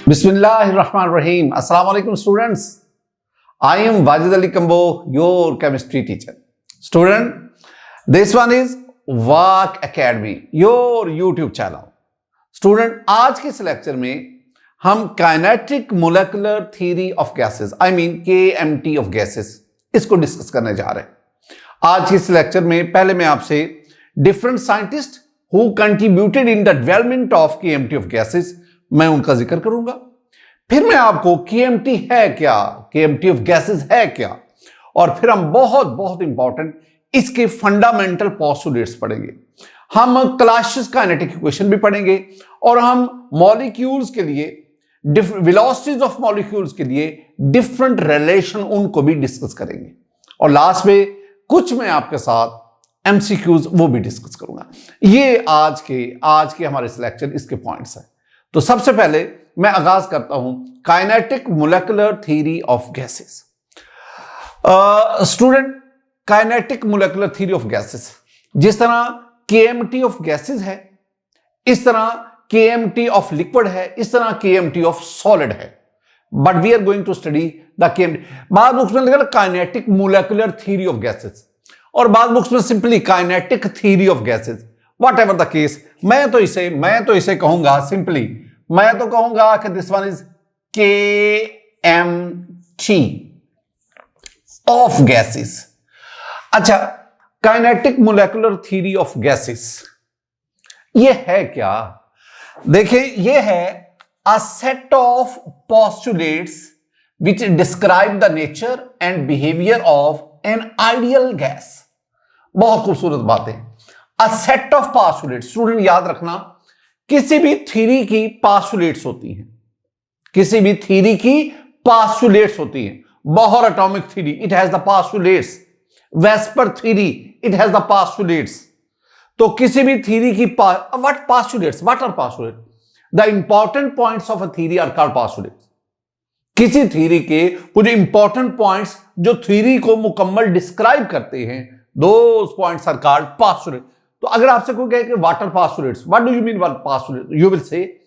Bismillahirrahmanirrahim. Assalamu alaikum students. I am Wajid Ali Kambo, your chemistry teacher. Student, this one is Walk Academy, your YouTube channel. Student, आज के इस lecture में हम kinetic molecular theory of gases KMT of gases इसको discuss करने जा रहे हैं। आज के इस लेक्चर में पहले मैं आपसे different scientist who contributed in the development of KMT of gases मैं उनका जिक्र करूंगा। फिर मैं आपको KMT है क्या, KMT ऑफ गैसेस है क्या, और फिर हम बहुत इंपॉर्टेंट इसके फंडामेंटल पोस्टुलेट्स पढ़ेंगे। हम क्लासियस काइनेटिक इक्वेशन भी पढ़ेंगे और हम मॉलिक्यूल्स के लिए वेलोसिटीज ऑफ मॉलिक्यूल्स के लिए डिफरेंट रिलेशन उनको भी डिस्कस करेंगे। और लास्ट में कुछ मैं आपके साथ MCQs वो भी डिस्कस करूंगा। ये आज के हमारे सिलेक्शन इसके पॉइंट्स हैं। तो सबसे पहले मैं आगाज करता हूं kinetic molecular theory of gases. Student, kinetic molecular theory of gases जिस तरह KMT ऑफ गैसेस है, इस तरह KMT ऑफ लिक्विड है, इस तरह KMT ऑफ सॉलिड है। But we are going to study the KMT। बाद बुक्स में लिखा kinetic molecular theory of gases और बाद बुक्स में simply kinetic theory of gases. Whatever the case, मैं तो इसे कहूंगा सिंपली, मैं तो कहूंगा कि this one is KMT of gases. अच्छा, kinetic molecular theory of gases ये है क्या? देखिए, ये है a set of postulates which describe the nature and behaviour of an ideal gas. बहुत खूबसूरत बात है, a set of postulates. Student याद रखना, किसी भी थ्योरी की पोस्टुलेट्स होती हैं, किसी भी थ्योरी की पोस्टुलेट्स होती हैं। Bohr atomic theory, it has the postulates. वेस्पर theory, it has the postulates. तो किसी भी थ्योरी की what postulates, what are postulates? The important points of a theory are called postulates. किसी थ्योरी के कुछ इंपॉर्टेंट पॉइंट्स जो थ्योरी को मुकम्मल डिस्क्राइब करते हैं, those points are called postulates. तो अगर आपसे कोई कहे कि what are postulates, what do you mean by postulates, you will say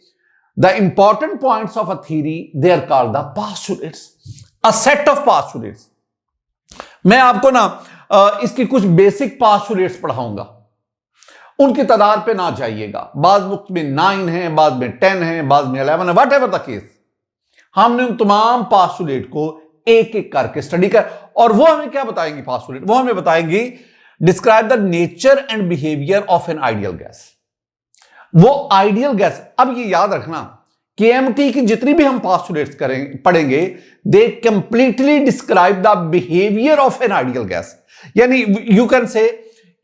the important points of a theory they are called the postulates, a set of postulates. मैं आपको ना इसकी कुछ बेसिक पोस्टुलेट्स पढ़ाऊंगा, उनकी तादाद पे ना जाइएगा। बाद बुक में 9 है, बाद में 10 है, बाद में 11 है, वट एवर द केस। हमने उन तमाम पोस्टुलेट को एक एक करके स्टडी कर, और वो हमें क्या बताएंगे पोस्टुलेट? वो हमें बताएंगे describe the nature and behaviour of an ideal gas. वो आइडियल गैस, अब ये याद रखना, KMT की जितनी भी हम पोस्टुलेट्स पढ़ेंगे, they completely describe the behaviour of an ideal gas. यानी यू कैन से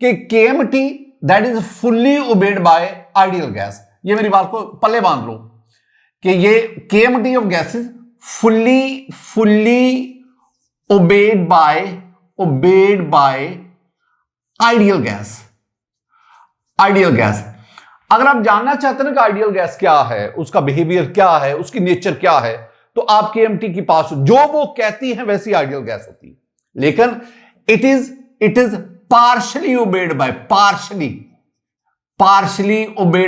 कि KMT that is fully obeyed by ideal gas. ये मेरी बात को पल्ले बांध लो कि ये KMT of gases fully obeyed by ideal gas. Ideal gas, अगर आप जानना चाहते हैं कि आइडियल गैस क्या है, उसका बिहेवियर क्या है, उसकी नेचर क्या है, तो आप KMT के पास जो वो कहती है वैसी आइडियल गैस होती है। लेकिन it is partially obeyed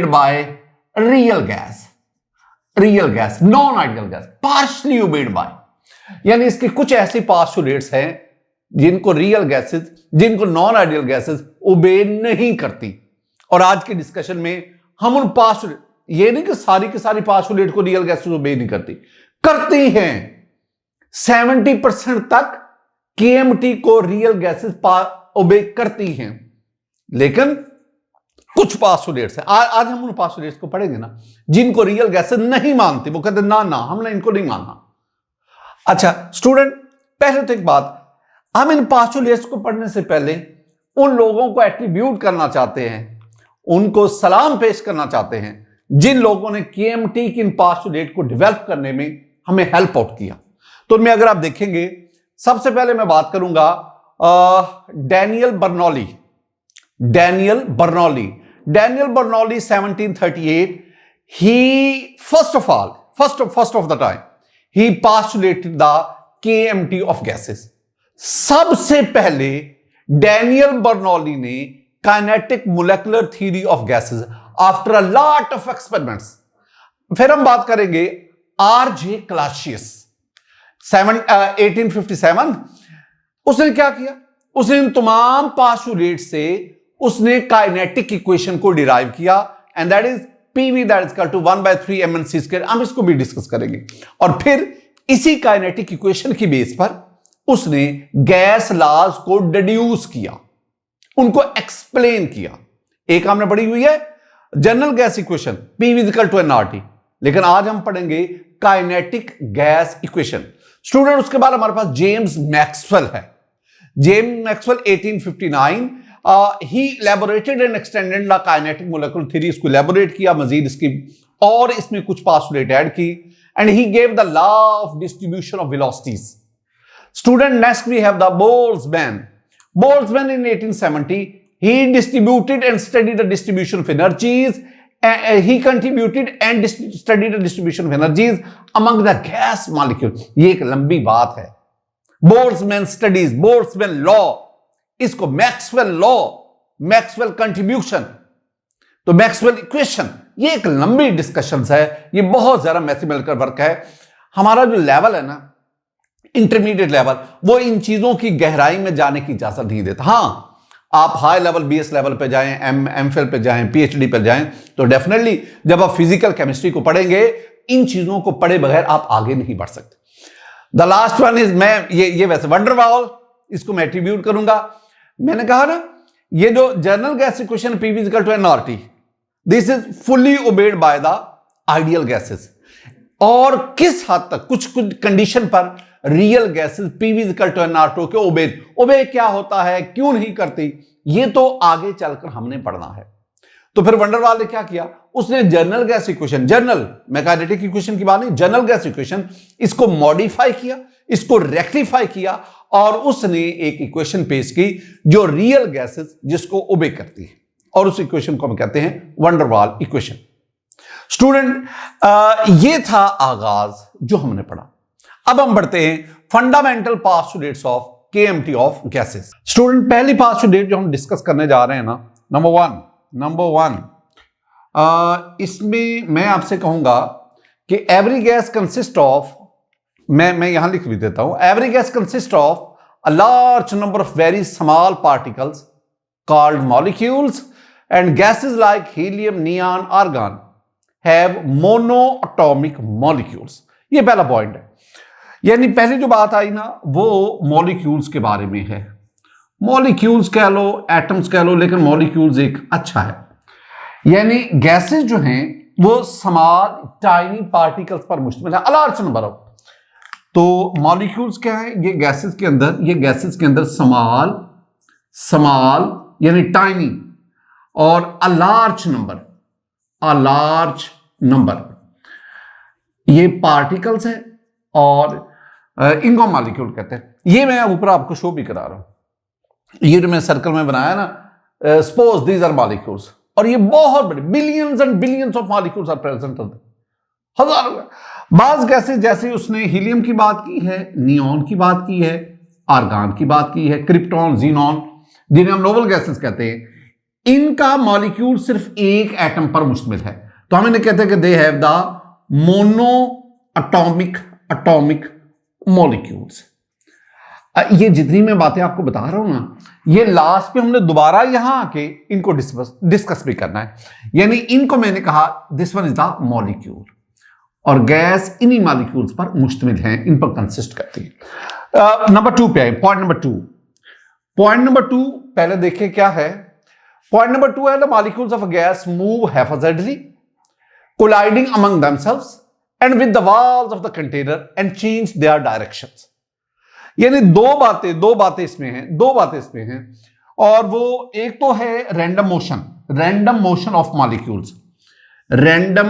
by real gas, non ideal gas, partially obeyed by. यानी इसके कुछ ऐसे पोस्टुलेट्स हैं जिनको रियल गैसेस, जिनको नॉन आइडियल गैसेस ओबे नहीं करती। और आज के डिस्कशन में हम उन पोस्टुलेट, ये नहीं कि सारी की सारी पोस्टुलेट को रियल गैसेस ओबे नहीं करती हैं। 70% तक KMT को रियल गैसेस ओबे करती हैं, लेकिन कुछ पोस्टुलेट्स हैं, आज हम उन पोस्टुलेट्स को पढ़ेंगे ना जिनको रियल गैसेस नहीं मानती। वो कहते ना हमने इनको नहीं मानना। अच्छा स्टूडेंट, पहले तो एक बात, हम इन पोस्टुलेट्स को पढ़ने से पहले उन लोगों को एट्रीब्यूट करना चाहते हैं, उनको सलाम पेश करना चाहते हैं जिन लोगों ने KMT की इन पोस्टुलेट को डेवलप करने में हमें हेल्प आउट किया। तो उनमें अगर आप देखेंगे, सबसे पहले मैं बात करूंगा Daniel Bernoulli 1738। He first of the time he postulated the KMT of gases. सबसे पहले डैनियल बर्नौली ने kinetic molecular theory of gases after a lot of experiments. फिर हम बात करेंगे आरजे क्लासियस 1857। उसने क्या किया, उसने इन तमाम पास्टुलेट से उसने काइनेटिक इक्वेशन को डिराइव किया, and that is PV that is equal to 1/3 mc square. हम इसको भी डिस्कस करेंगे। और फिर इसी काइनेटिक इक्वेशन की बेस पर उसने गैस लॉज को डिड्यूस किया, उनको एक्सप्लेन किया। एक हमने पढ़ी हुई है general gas equation P is equal to nRT, लेकिन आज हम पढ़ेंगे काइनेटिक गैस इक्वेशन। स्टूडेंट, उसके बाद हमारे पास जेम्स मैक्सवेल है। James Maxwell 1859 he elaborated and extended the kinetic molecular theory. इसको इलैबोरेट किया मजीद इसकी, और इसमें कुछ पास्टुलेट ऐड की, and he gave the law of distribution of velocities. Student, next we have the Boltzmann. Boltzmann in 1870 he distributed and studied the distribution of energies. He contributed and studied the distribution of energies among the gas molecules. ये एक लंबी बात है। Boltzmann studies, Boltzmann law, इसको Maxwell law, Maxwell contribution, तो Maxwell equation, ये एक लंबी डिस्कशन है। ये बहुत ज्यादा मैथमेटिकल वर्क है। हमारा जो लेवल है ना, इंटरमीडिएट लेवल, वो इन चीजों की गहराई में जाने की इजाजत नहीं देता। हां, आप हाई लेवल बीएस लेवल पे जाएं, एमफिल पे जाएं, पीएचडी पे जाएं, तो डेफिनेटली जब आप फिजिकल केमिस्ट्री को पढ़ेंगे, इन चीजों को पढ़े बगैर आप आगे नहीं बढ़ सकते। द लास्ट वन इज, मैं ये वैसे वंडरवॉल, इसको मैं एट्रीब्यूट करूंगा। मैंने कहा ना, ये जो general gas equation P is equal to nRT, this is fully obeyed by the ideal gases. और किस हद तक, कुछ कंडीशन पर real gases PV equal to nRT के ओबे क्या होता है, क्यों नहीं करती, ये तो आगे चलकर हमने पढ़ना है। तो फिर वंडरवॉल ने क्या किया, उसने जनरल गैस इक्वेशन, जनरल मैं काइनेटिक इक्वेशन की बात नहीं, जनरल गैस इक्वेशन, इसको मॉडिफाई किया, इसको रेक्टिफाई किया, और उसने एक इक्वेशन पेश की जो रियल गैसेस जिसको ओबे करती है, और उस इक्वेशन को हम कहते हैं वंडरवॉल इक्वेशन। स्टूडेंट, ये था आगाज जो हमने पढ़ा। अब हम बढ़ते हैं fundamental postulates of KMT of gases. Student, पहली पास्टुलेट जो हम डिस्कस करने जा रहे हैं ना, नंबर वन, इसमें मैं आपसे कहूंगा कि एवरी गैस कंसिस्ट ऑफ, मैं यहां लिख भी देता हूं, every gas consist of a large number of very small particles called molecules, and gases like helium, neon, argon have monoatomic molecules. ये पहला पॉइंट है। यानी पहली जो बात आई ना, वो मॉलिक्यूल्स के बारे में है। मॉलिक्यूल्स कह लो, एटम्स कह लो, लेकिन मॉलिक्यूल्स एक अच्छा है। यानी गैसेस जो हैं वो स्मॉल टाइनी पार्टिकल्स पर मुश्तमिल है, लार्ज नंबर ऑफ। तो मॉलिक्यूल्स क्या है, ये गैसेस के अंदर स्मॉल यानी टाइनी, और अ लार्ज नंबर ये पार्टिकल्स है, और इनको मॉलिक्यूल कहते हैं। ये मैं ऊपर आपको शो भी करा रहा हूं। ये जो मैं सर्कल में बनाया ना, सपोज दीज आर मॉलिक्यूल्स, और ये बहुत बड़े billions and billions of molecules are present, हजारों। बाज गैसेस, जैसे उसने हीलियम की बात की है, नियॉन की बात की है, आर्गन की बात की है, क्रिप्टॉन, जीनॉन, जिन्हें हम नोबल गैसेस कहते हैं, इनका मॉलिक्यूल सिर्फ एक एटम पर मुश्तमिल है। तो हम इन्हें कहते हैं कि they have the monoatomic molecules. ये जितनी मैं बातें आपको बता रहा हूं ना, ये लास्ट पे हमने दोबारा यहां आके इनको डिस्कस भी करना है। यानी इनको मैंने कहा this one is the molecule, और गैस इन्हीं मॉलिक्यूल्स पर मुश्तमिल हैं, इन पर कंसिस्ट करती है। नंबर 2 पे आए, पॉइंट नंबर 2 पहले देखिए क्या है। पॉइंट नंबर 2 है the molecules of a gas move haphazardly colliding among themselves and with the walls of the container and change their directions. यानी दो बातें इसमें हैं, और वो एक तो है random motion of molecules, random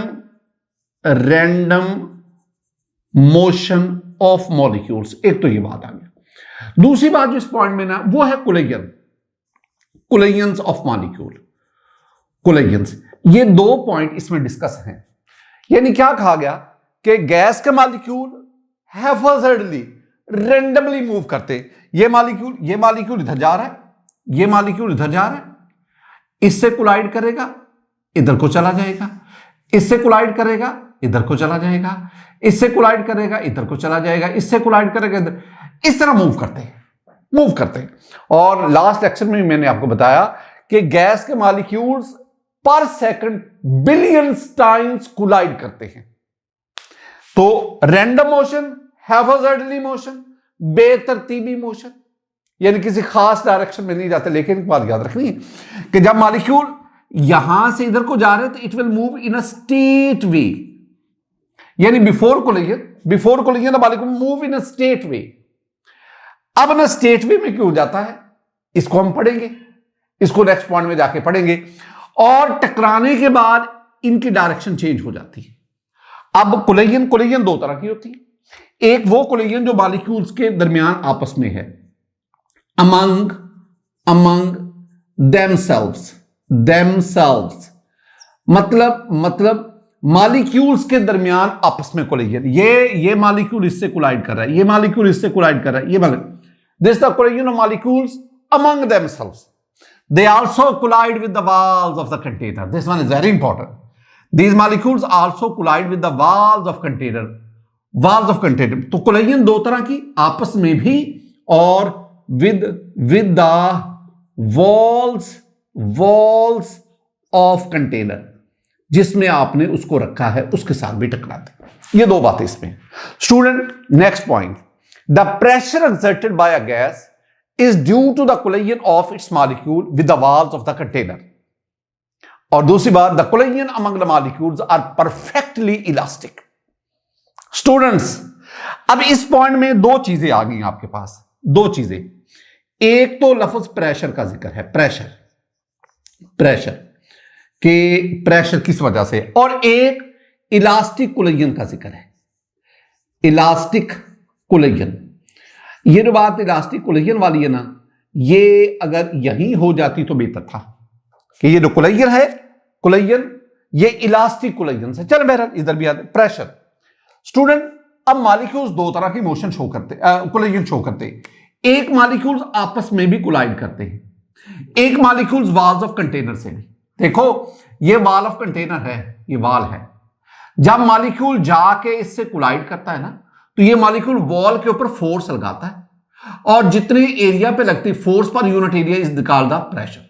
motion of molecules, एक तो ये बात आ गया। दूसरी बात जो इस पॉइंट में ना, वो है कोलिजन्स ऑफ मॉलिक्यूल, कोलिजन्स। ये दो पॉइंट इसमें डिस्कस हैं। यानी क्या कहा गया कि गैस के मॉलिक्यूल हैफाजर्डली, रैंडमली मूव करते। ये मॉलिक्यूल इधर जा रहा है, ये मॉलिक्यूल इधर जा रहा है, इससे कोलाइड करेगा, इधर को चला जाएगा, इससे कोलाइड करेगा, इधर को चला जाएगा, इससे कोलाइड करेगा, इधर को चला जाएगा, इससे कोलाइड करेगा, इधर, इस तरह मूव करते हैं। और लास्ट लेक्चर में मैंने आपको बताया कि गैस के मॉलिक्यूल्स पर सेकंड बिलियंस टाइम्स कोलाइड करते हैं। तो रैंडम मोशन, हैफाजर्डली मोशन, बेतरतीबी मोशन, यानी किसी खास डायरेक्शन में नहीं जाते। लेकिन एक बात याद रखनी है कि जब मॉलिक्यूल यहां से इधर को जा रहे हैं तो it will move in a straight way, यानी before collision the molecule move in a straight way. अब ना स्टेट वे में क्यों जाता है, इसको हम पढ़ेंगे, इसको नेक्स्ट पॉइंट में जाके पढ़ेंगे। और टकराने के बाद इनकी डायरेक्शन चेंज हो जाती है। अब कोलिजन दो तरह की होती है। एक वो कोलिजन जो मॉलिक्यूल्स के दरमियान आपस में है, अमंग themselves, मतलब मॉलिक्यूल्स के दरमियान आपस में कोलिजन। ये मॉलिक्यूल इससे कोलाइड कर रहा है, ये मॉलिक्यूल इससे कोलाइड कर रहा है, ये this the collision of molecules among themselves. They also collide with the walls of the container. This one is very important. These molecules also collide with the walls of container. तो collision दो तरह की, आपस में भी और with the walls of container, जिसमें आपने उसको रखा है उसके साथ भी टकराते। ये दो बातें इसमें। Student, next point, the pressure exerted by a gas is due to the collision of its molecule with the walls of the container. और दूसरी बात, the collision among the molecules are perfectly elastic. Students, अब इस point में दो चीजें आ गई आपके पास, दो चीजें। एक तो लफ्ज प्रेशर का जिक्र है, प्रेशर किस वजह से, और एक इलास्टिक कोलिजन का जिक्र है, इलास्टिक कोलिजन। ये जो बात इलास्टिक कोलिजन वाली है ना, ये अगर यहीं हो जाती तो बेहतर था कि ये जो कोलिजन है, ये इलास्टिक कोलिजन से। चल बहरहाल इधर भी आते प्रेशर। स्टूडेंट, अब मॉलिक्यूल्स दो तरह की मोशन शो करते, कोलिजन शो करते हैं। एक मॉलिक्यूल्स आपस में भी कोलाइड करते हैं, एक मॉलिक्यूल्स वॉल्स ऑफ कंटेनर से भी। देखो ये वॉल ऑफ कंटेनर है, ये वॉल है। जब मॉलिक्यूल जाके इससे कोलाइड करता है ना, तो ये मॉलिक्यूल वॉल के ऊपर फोर्स लगाता है, और जितने एरिया पे लगती force per unit area is called the pressure.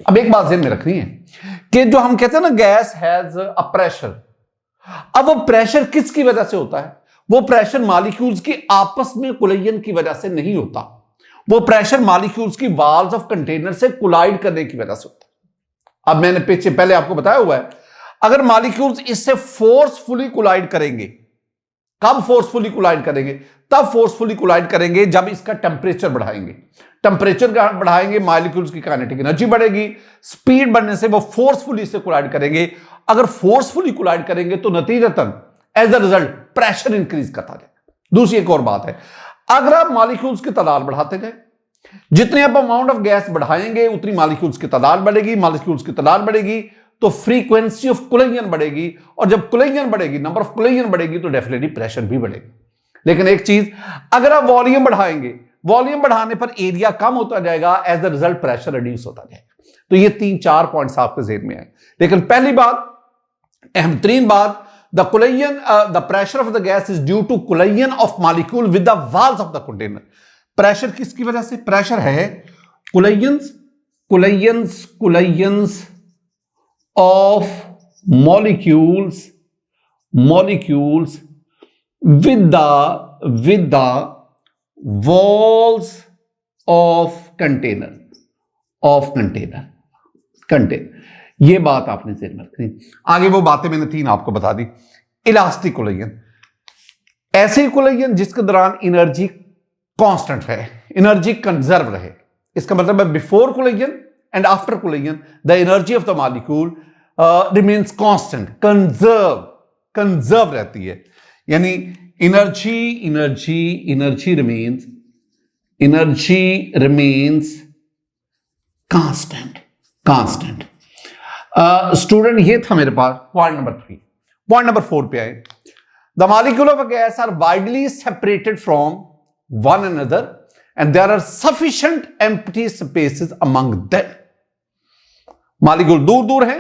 अब एक बात ध्यान में रखनी है कि जो हम कहते हैं ना गैस हैज अ प्रेशर, अब वो प्रेशर किसकी वजह से होता है? वो प्रेशर मॉलिक्यूल्स की आपस में कोलिजन की वजह से नहीं होता, वो प्रेशर मॉलिक्यूल्स की वॉल्स ऑफ कंटेनर से कोलाइड करने की वजह से होता है। अब मैंने पीछे पहले आपको बताया हुआ है, अगर मॉलिक्यूल्स इससे फोर्सफुली कोलाइड करेंगे, कब फोर्सफुली कोलाइड करेंगे? तब फोर्सफुली कोलाइड करेंगे जब इसका टेंपरेचर बढ़ाएंगे। टेंपरेचर बढ़ाएंगे, मॉलिक्यूल्स की काइनेटिक एनर्जी बढ़ेगी, स्पीड बढ़ने से वो फोर्सफुली इससे कोलाइड करेंगे। अगर फोर्सफुली कोलाइड करेंगे तो नतीजतन as a result pressure increase करता जाएगा। दूसरी एक और बात है, अगर आप मॉलिक्यूल्स की तादाद बढ़ाते जाए, जितने आप अमाउंट ऑफ गैस बढ़ाएंगे उतनी मॉलिक्यूल्स की तादाद बढ़ेगी, मॉलिक्यूल्स की तादाद बढ़ेगी तो फ्रीक्वेंसी ऑफ कोलिजन बढ़ेगी, और जब कोलिजन बढ़ेगी, नंबर ऑफ कोलिजन बढ़ेगी, तो डेफिनेटली प्रेशर भी बढ़ेगा। लेकिन एक चीज, अगर आप वॉल्यूम बढ़ाएंगे, वॉल्यूम बढ़ाने पर एरिया कम होता जाएगा, as a result pressure reduce होता जाएगा। तो ये 3-4 पॉइंट्स आपके ज़हन में आए। लेकिन पहली बात, अहम तरीन बात, the pressure of the gas is due to collision of molecule with the walls of the container. Pressure किसकी वजह से? प्रेशर है collisions of molecules with the walls of container ये बात आपने ज़हन में रखनी। आगे वो बातें मैंने 3 आपको बता दी। इलास्टिक कोलिजन, ऐसे कोलिजन जिसके दौरान एनर्जी कांस्टेंट है, एनर्जी कंजर्व रहे। इसका मतलब है before collision and after collision the energy of the molecule remains constant, conserve रहती है, यानी energy remains constant। स्टूडेंट, ये था मेरे पास पॉइंट नंबर 3। पॉइंट नंबर 4 पे आए। The molecule of a gas are widely separated from one another and there are sufficient empty spaces among them। Molecule दूर दूर है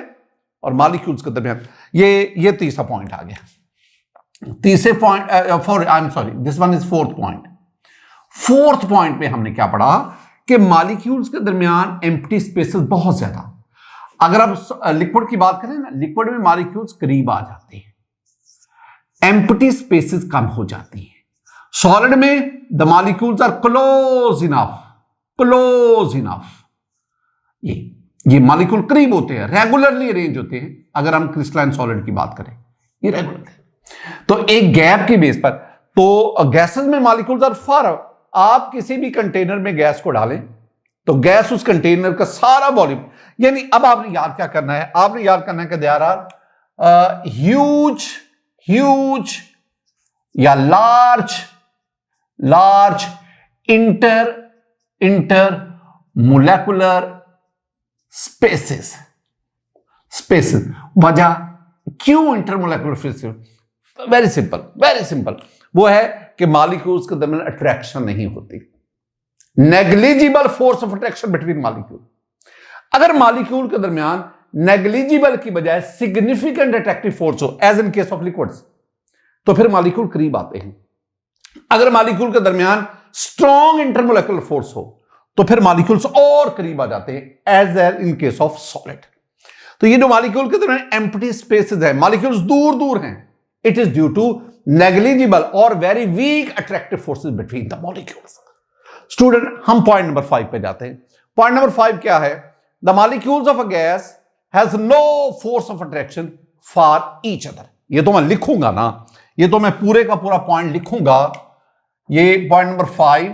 और मॉलिक्यूल्स के दरमियान, ये तीसरा पॉइंट आ गया। तीसरे point I am sorry, this one is fourth point. Fourth point में हमने क्या पढ़ा कि मॉलिक्यूल्स के दरमियान एम्प्टी स्पेसेस बहुत ज्यादा। अगर आप लिक्विड की बात करें ना, लिक्विड में मॉलिक्यूल्स करीब आ जाते हैं, एम्प्टी स्पेसेस कम हो जाती हैं। सॉलिड में the molecules are close enough, close enough. ये मॉलिक्यूल करीब होते हैं, रेगुलरली अरेंज होते हैं। अगर हम क्रिस्टलाइन सॉलिड की बात करें, ये रेगुलर है। तो एक गैप की बेस पर, तो गैसेस में मॉलिक्यूल्स आर फार। आप किसी भी कंटेनर में गैस को डालें तो गैस उस कंटेनर का सारा वॉल्यूम, यानी अब आपने याद क्या करना है, आपने याद करना है कि देयर आर ह्यूज ह्यूज या large large inter molecular spaces. वजह क्यों इंटरमोलेकुलर स्पेसेस? वेरी सिंपल, वो है कि मॉलिक्यूल्स के दरमियान अट्रैक्शन नहीं होती, negligible force of attraction between molecule. अगर मॉलिक्यूल के दरमियान नेग्लिजिबल की बजाय सिग्निफिकेंट अट्रैक्टिव फोर्स हो, as in case of liquids, तो फिर मॉलिक्यूल करीब आते हैं। अगर मॉलिक्यूल के दरमियान स्ट्रॉन्ग इंटरमोलेकुलर फोर्स हो तो फिर मॉलिक्यूल्स और करीब आ जाते हैं, as in case of solid. तो ये जो मॉलिक्यूल के दरमियान एम्प्टी स्पेसेस है, मॉलिक्यूल्स दूर दूर हैं, it is due to negligible और very weak attractive forces between the molecules. Student, हम पॉइंट नंबर 5 पे जाते हैं। पॉइंट नंबर 5 क्या है? The molecules of a gas has no force of attraction for each other. ये तो मैं लिखूंगा ना, ये तो मैं पूरे का पूरा पॉइंट लिखूंगा। ये पॉइंट नंबर 5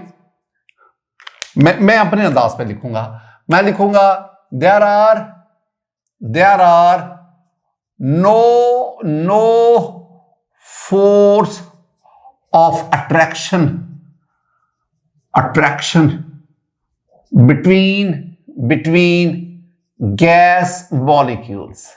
मैं अपने अंदाज पे लिखूंगा। मैं लिखूंगा there are no force of attraction between gas molecules.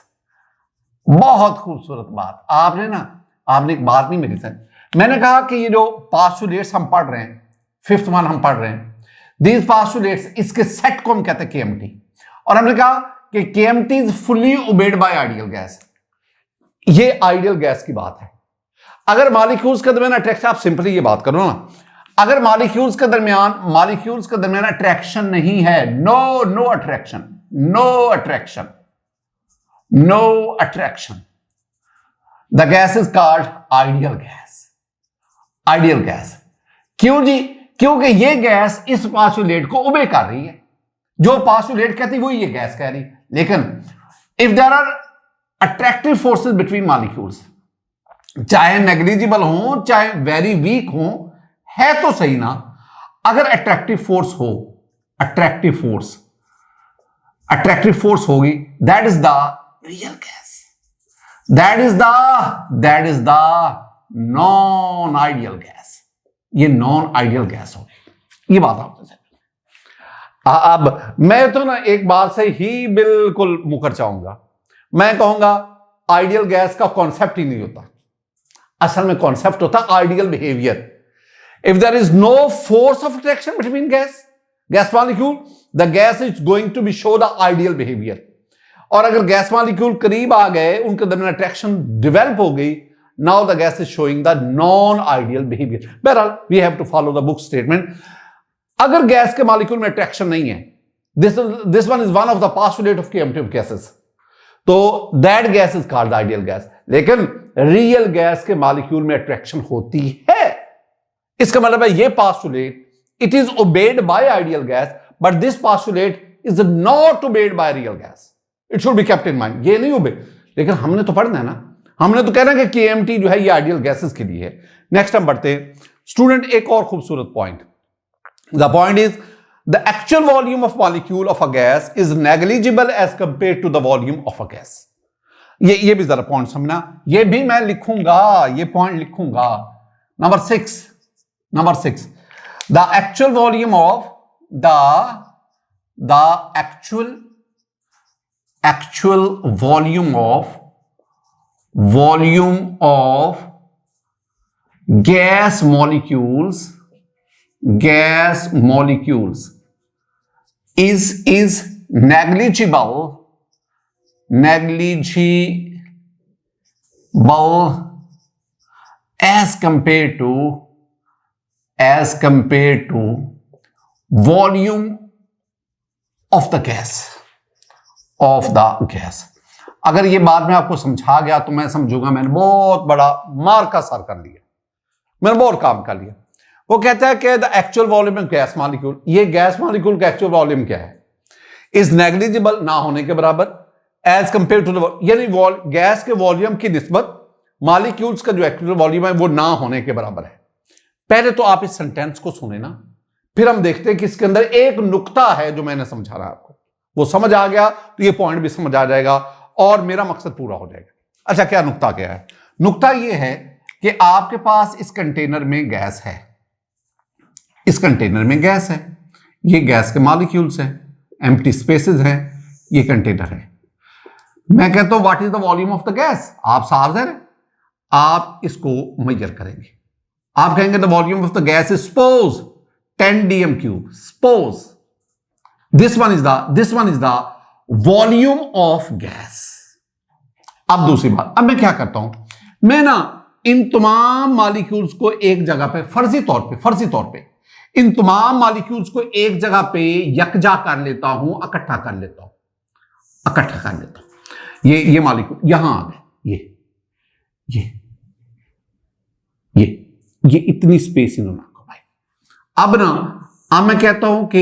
बहुत खूबसूरत बात। आपने एक बात नहीं मेरी समझ। मैंने कहा कि ये जो पास्टुलेट्स हम पढ़ रहे हैं, 5th वन हम पढ़ रहे हैं, दीज पास्टुलेट्स, इसके सेट को हम कहते हैं केएमटी। और हमने कहा कि KMT is fully obeyed by ideal gas. ये आइडियल गैस की बात है। अगर मॉलिक्यूल्स के दरमियान अट्रैक्शन, आप सिंपली ये बात करो ना, अगर मॉलिक्यूल्स के दरमियान अट्रैक्शन नहीं है, no attraction, the gas is called ideal gas. क्यों जी? क्योंकि ये गैस इस पास्टुलेट को ओबे कर रही है। जो पास्टुलेट कहती वही ये गैस कह रही। लेकिन if there are attractive forces between molecules, चाहे नेग्लिजिबल हो चाहे वेरी वीक हो, है तो सही ना। अगर अट्रैक्टिव फोर्स होगी, that is the real gas, that is the non ideal gas. ये नॉन आइडियल गैस होगी। ये बात आपने समझी। अब मैं तो ना एक बात से ही बिल्कुल मुकर जाऊंगा। मैं कहूंगा आइडियल गैस का कॉन्सेप्ट ही नहीं होता। असल में कॉन्सेप्ट होता ideal behaviour. If there is no force of attraction between gas molecule, the gas is going to be show the ideal behaviour. और अगर गैस मॉलिक्यूल करीब आ गए, उनके दरमियान अट्रैक्शन डेवलप हो गई, now the gas is showing the non ideal behaviour. बहरहाल we have to follow the book statement. अगर गैस के मॉलिक्यूल में अट्रैक्शन नहीं है, this one is one of the postulate of KMT gases, तो that gas is called ideal gas. लेकिन real gas के molecule में अट्रैक्शन होती है। इसका मतलब है ये postulate, it is obeyed by ideal gas, but this postulate is not obeyed by real gas. It should be kept in mind. ये नहीं ओबे, लेकिन हमने तो पढ़ना है ना, हमने तो कहना है कि केएमटी जो है ये आइडियल गैसेस के लिए है। नेक्स्ट हम बढ़ते हैं स्टूडेंट, एक और खूबसूरत point. The point is the actual volume of molecule of a gas is negligible as compare to the volume of a gas. ये भी जरा पॉइंट समझना, ये भी मैं लिखूंगा, ये पॉइंट लिखूंगा। Number 6, the actual volume of the actual volume of gas molecules is negligible as compare to volume of the gas. अगर ये बात मैं आपको समझा गया तो मैं समझूंगा मैंने बहुत बड़ा मार का सर कर लिया, मैंने बहुत काम कर लिया। वो कहता है कि the actual volume of gas molecule, ये गैस मॉलिक्यूल का एक्चुअल वॉल्यूम क्या है, इज नेग्लिजिबल, ना होने के बराबर, एज कंपेयर टू द, यानी गैस के वॉल्यूम की निस्बत मॉलिक्यूल्स का जो एक्चुअल वॉल्यूम है वो ना होने के बराबर है। पहले तो आप इस सेंटेंस को सुने ना, फिर हम देखते हैं कि इसके अंदर एक नुक्ता है जो मैंने समझा रहा आपको, वो समझ आ गया तो ये पॉइंट भी समझ आ जाएगा और मेरा मकसद पूरा हो जाएगा। अच्छा, क्या नुक्ता क्या है? नुक्ता ये है कि आपके पास इस कंटेनर में गैस है, इस कंटेनर में गैस है, ये गैस के मॉलिक्यूल्स हैं, एम्प्टी स्पेसेस हैं, ये कंटेनर है। मैं कहता हूं what is the volume of the gas, आप साफ है, आप इसको मेजर करेंगे, आप कहेंगे the volume of the gas is suppose 10 dm cube, suppose this one is the volume of gas. अब दूसरी बात, अब मैं क्या करता हूं, मैं ना इन तमाम मॉलिक्यूल्स को एक जगह पे फर्जी तौर पे इन तमाम मॉलिक्यूल्स को एक जगह पे यकजा कर लेता हूं, इकट्ठा कर लेता हूं। ये मॉलिक्यूल यहां आ गए, ये इतनी स्पेस इन्होंने आपको भाई। अब मैं कहता हूं कि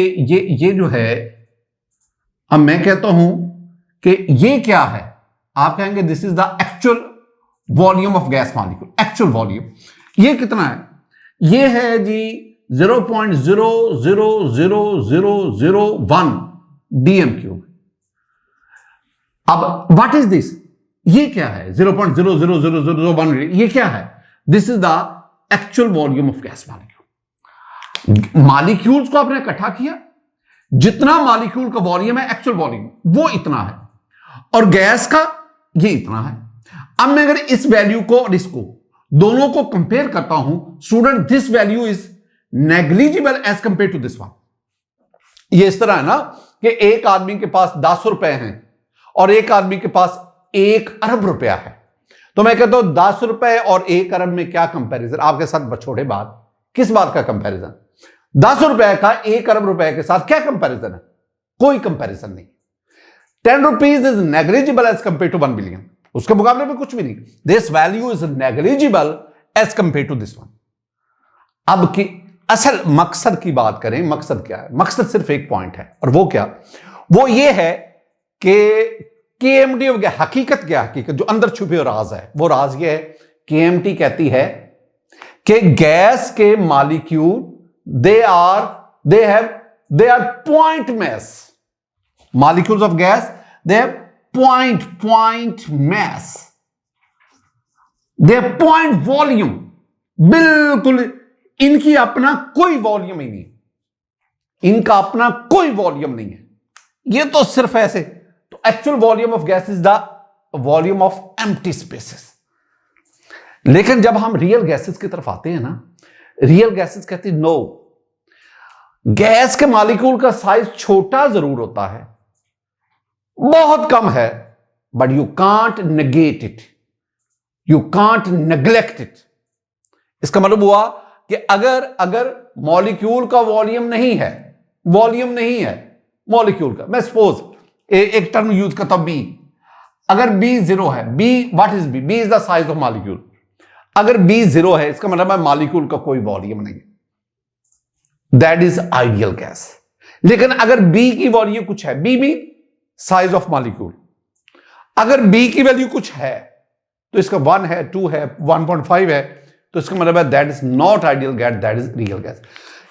ये जो है, अब मैं कहता हूं कि ये क्या है, आप कहेंगे this is the actual volume of gas molecule. Actual volume ये कितना है, ये है जी 0.0000001 dm क्यूब। अब व्हाट इज दिस, ये क्या है 0.00001, ये क्या है, this is the actual volume of gas molecule. Molecules को आपने इकट्ठा किया, जितना मॉलिक्यूल का वॉल्यूम है एक्चुअल वॉल्यूम वो इतना है, और गैस का ये इतना है। अब मैं अगर इस वैल्यू को और इसको दोनों को कंपेयर करता हूं, student this value is negligible as compare to this one. ये इस तरह है ना कि एक आदमी के पास 10 रुपए हैं और एक आदमी के पास 1 अरब रुपया है, तो मैं कहता हूं 10 रुपए और 1 अरब में क्या कंपैरिजन, आपके साथ बछोड़े बात, किस बात का कंपैरिजन, 10 रुपए का 1 अरब रुपए के साथ क्या कंपैरिजन है, कोई कंपैरिजन नहीं। 10 rupees is negligible as compare to 1 billion, उसके मुकाबले में कुछ भी नहीं। This value is negligible as compare to this one. अब की असल मकसद की बात करें, मकसद क्या है, मकसद सिर्फ एक पॉइंट है, और वो क्या, वो ये है कि केएमटी हो गया, हकीकत क्या, हकीकत जो अंदर छुपी हुई राज है, वो राज ये है, केएमटी कहती है कि गैस के molecule they are point mass, molecules of gas they have point mass, they have point volume, बिल्कुल इनकी अपना कोई वॉल्यूम ही नहीं, इनका अपना कोई वॉल्यूम नहीं है, ये तो सिर्फ ऐसे। तो actual volume of gas is the volume of empty spaces. लेकिन जब हम रियल गैसेस की तरफ आते हैं ना, रियल गैसेस कहती है नो, गैस के मॉलिक्यूल का साइज छोटा जरूर होता है, बहुत कम है, but you can't negate it, you can't neglect it. इसका मतलब हुआ कि अगर मॉलिक्यूल का वॉल्यूम नहीं है मॉलिक्यूल का, मैं सपोज एक टर्म यूज करता हूं बी, अगर बी 0 है, B what is B is the size of molecule. अगर बी 0 है इसका मतलब है मॉलिक्यूल का कोई वॉल्यूम नहीं है, दैट इज आइडियल गैस। लेकिन अगर बी की वॉल्यूम कुछ है, बी साइज ऑफ मॉलिक्यूल, अगर बी की वैल्यू कुछ है तो इसका 1 है, 2 है, 1.5 है, तो इसका मतलब है that is not ideal gas, that is real gas.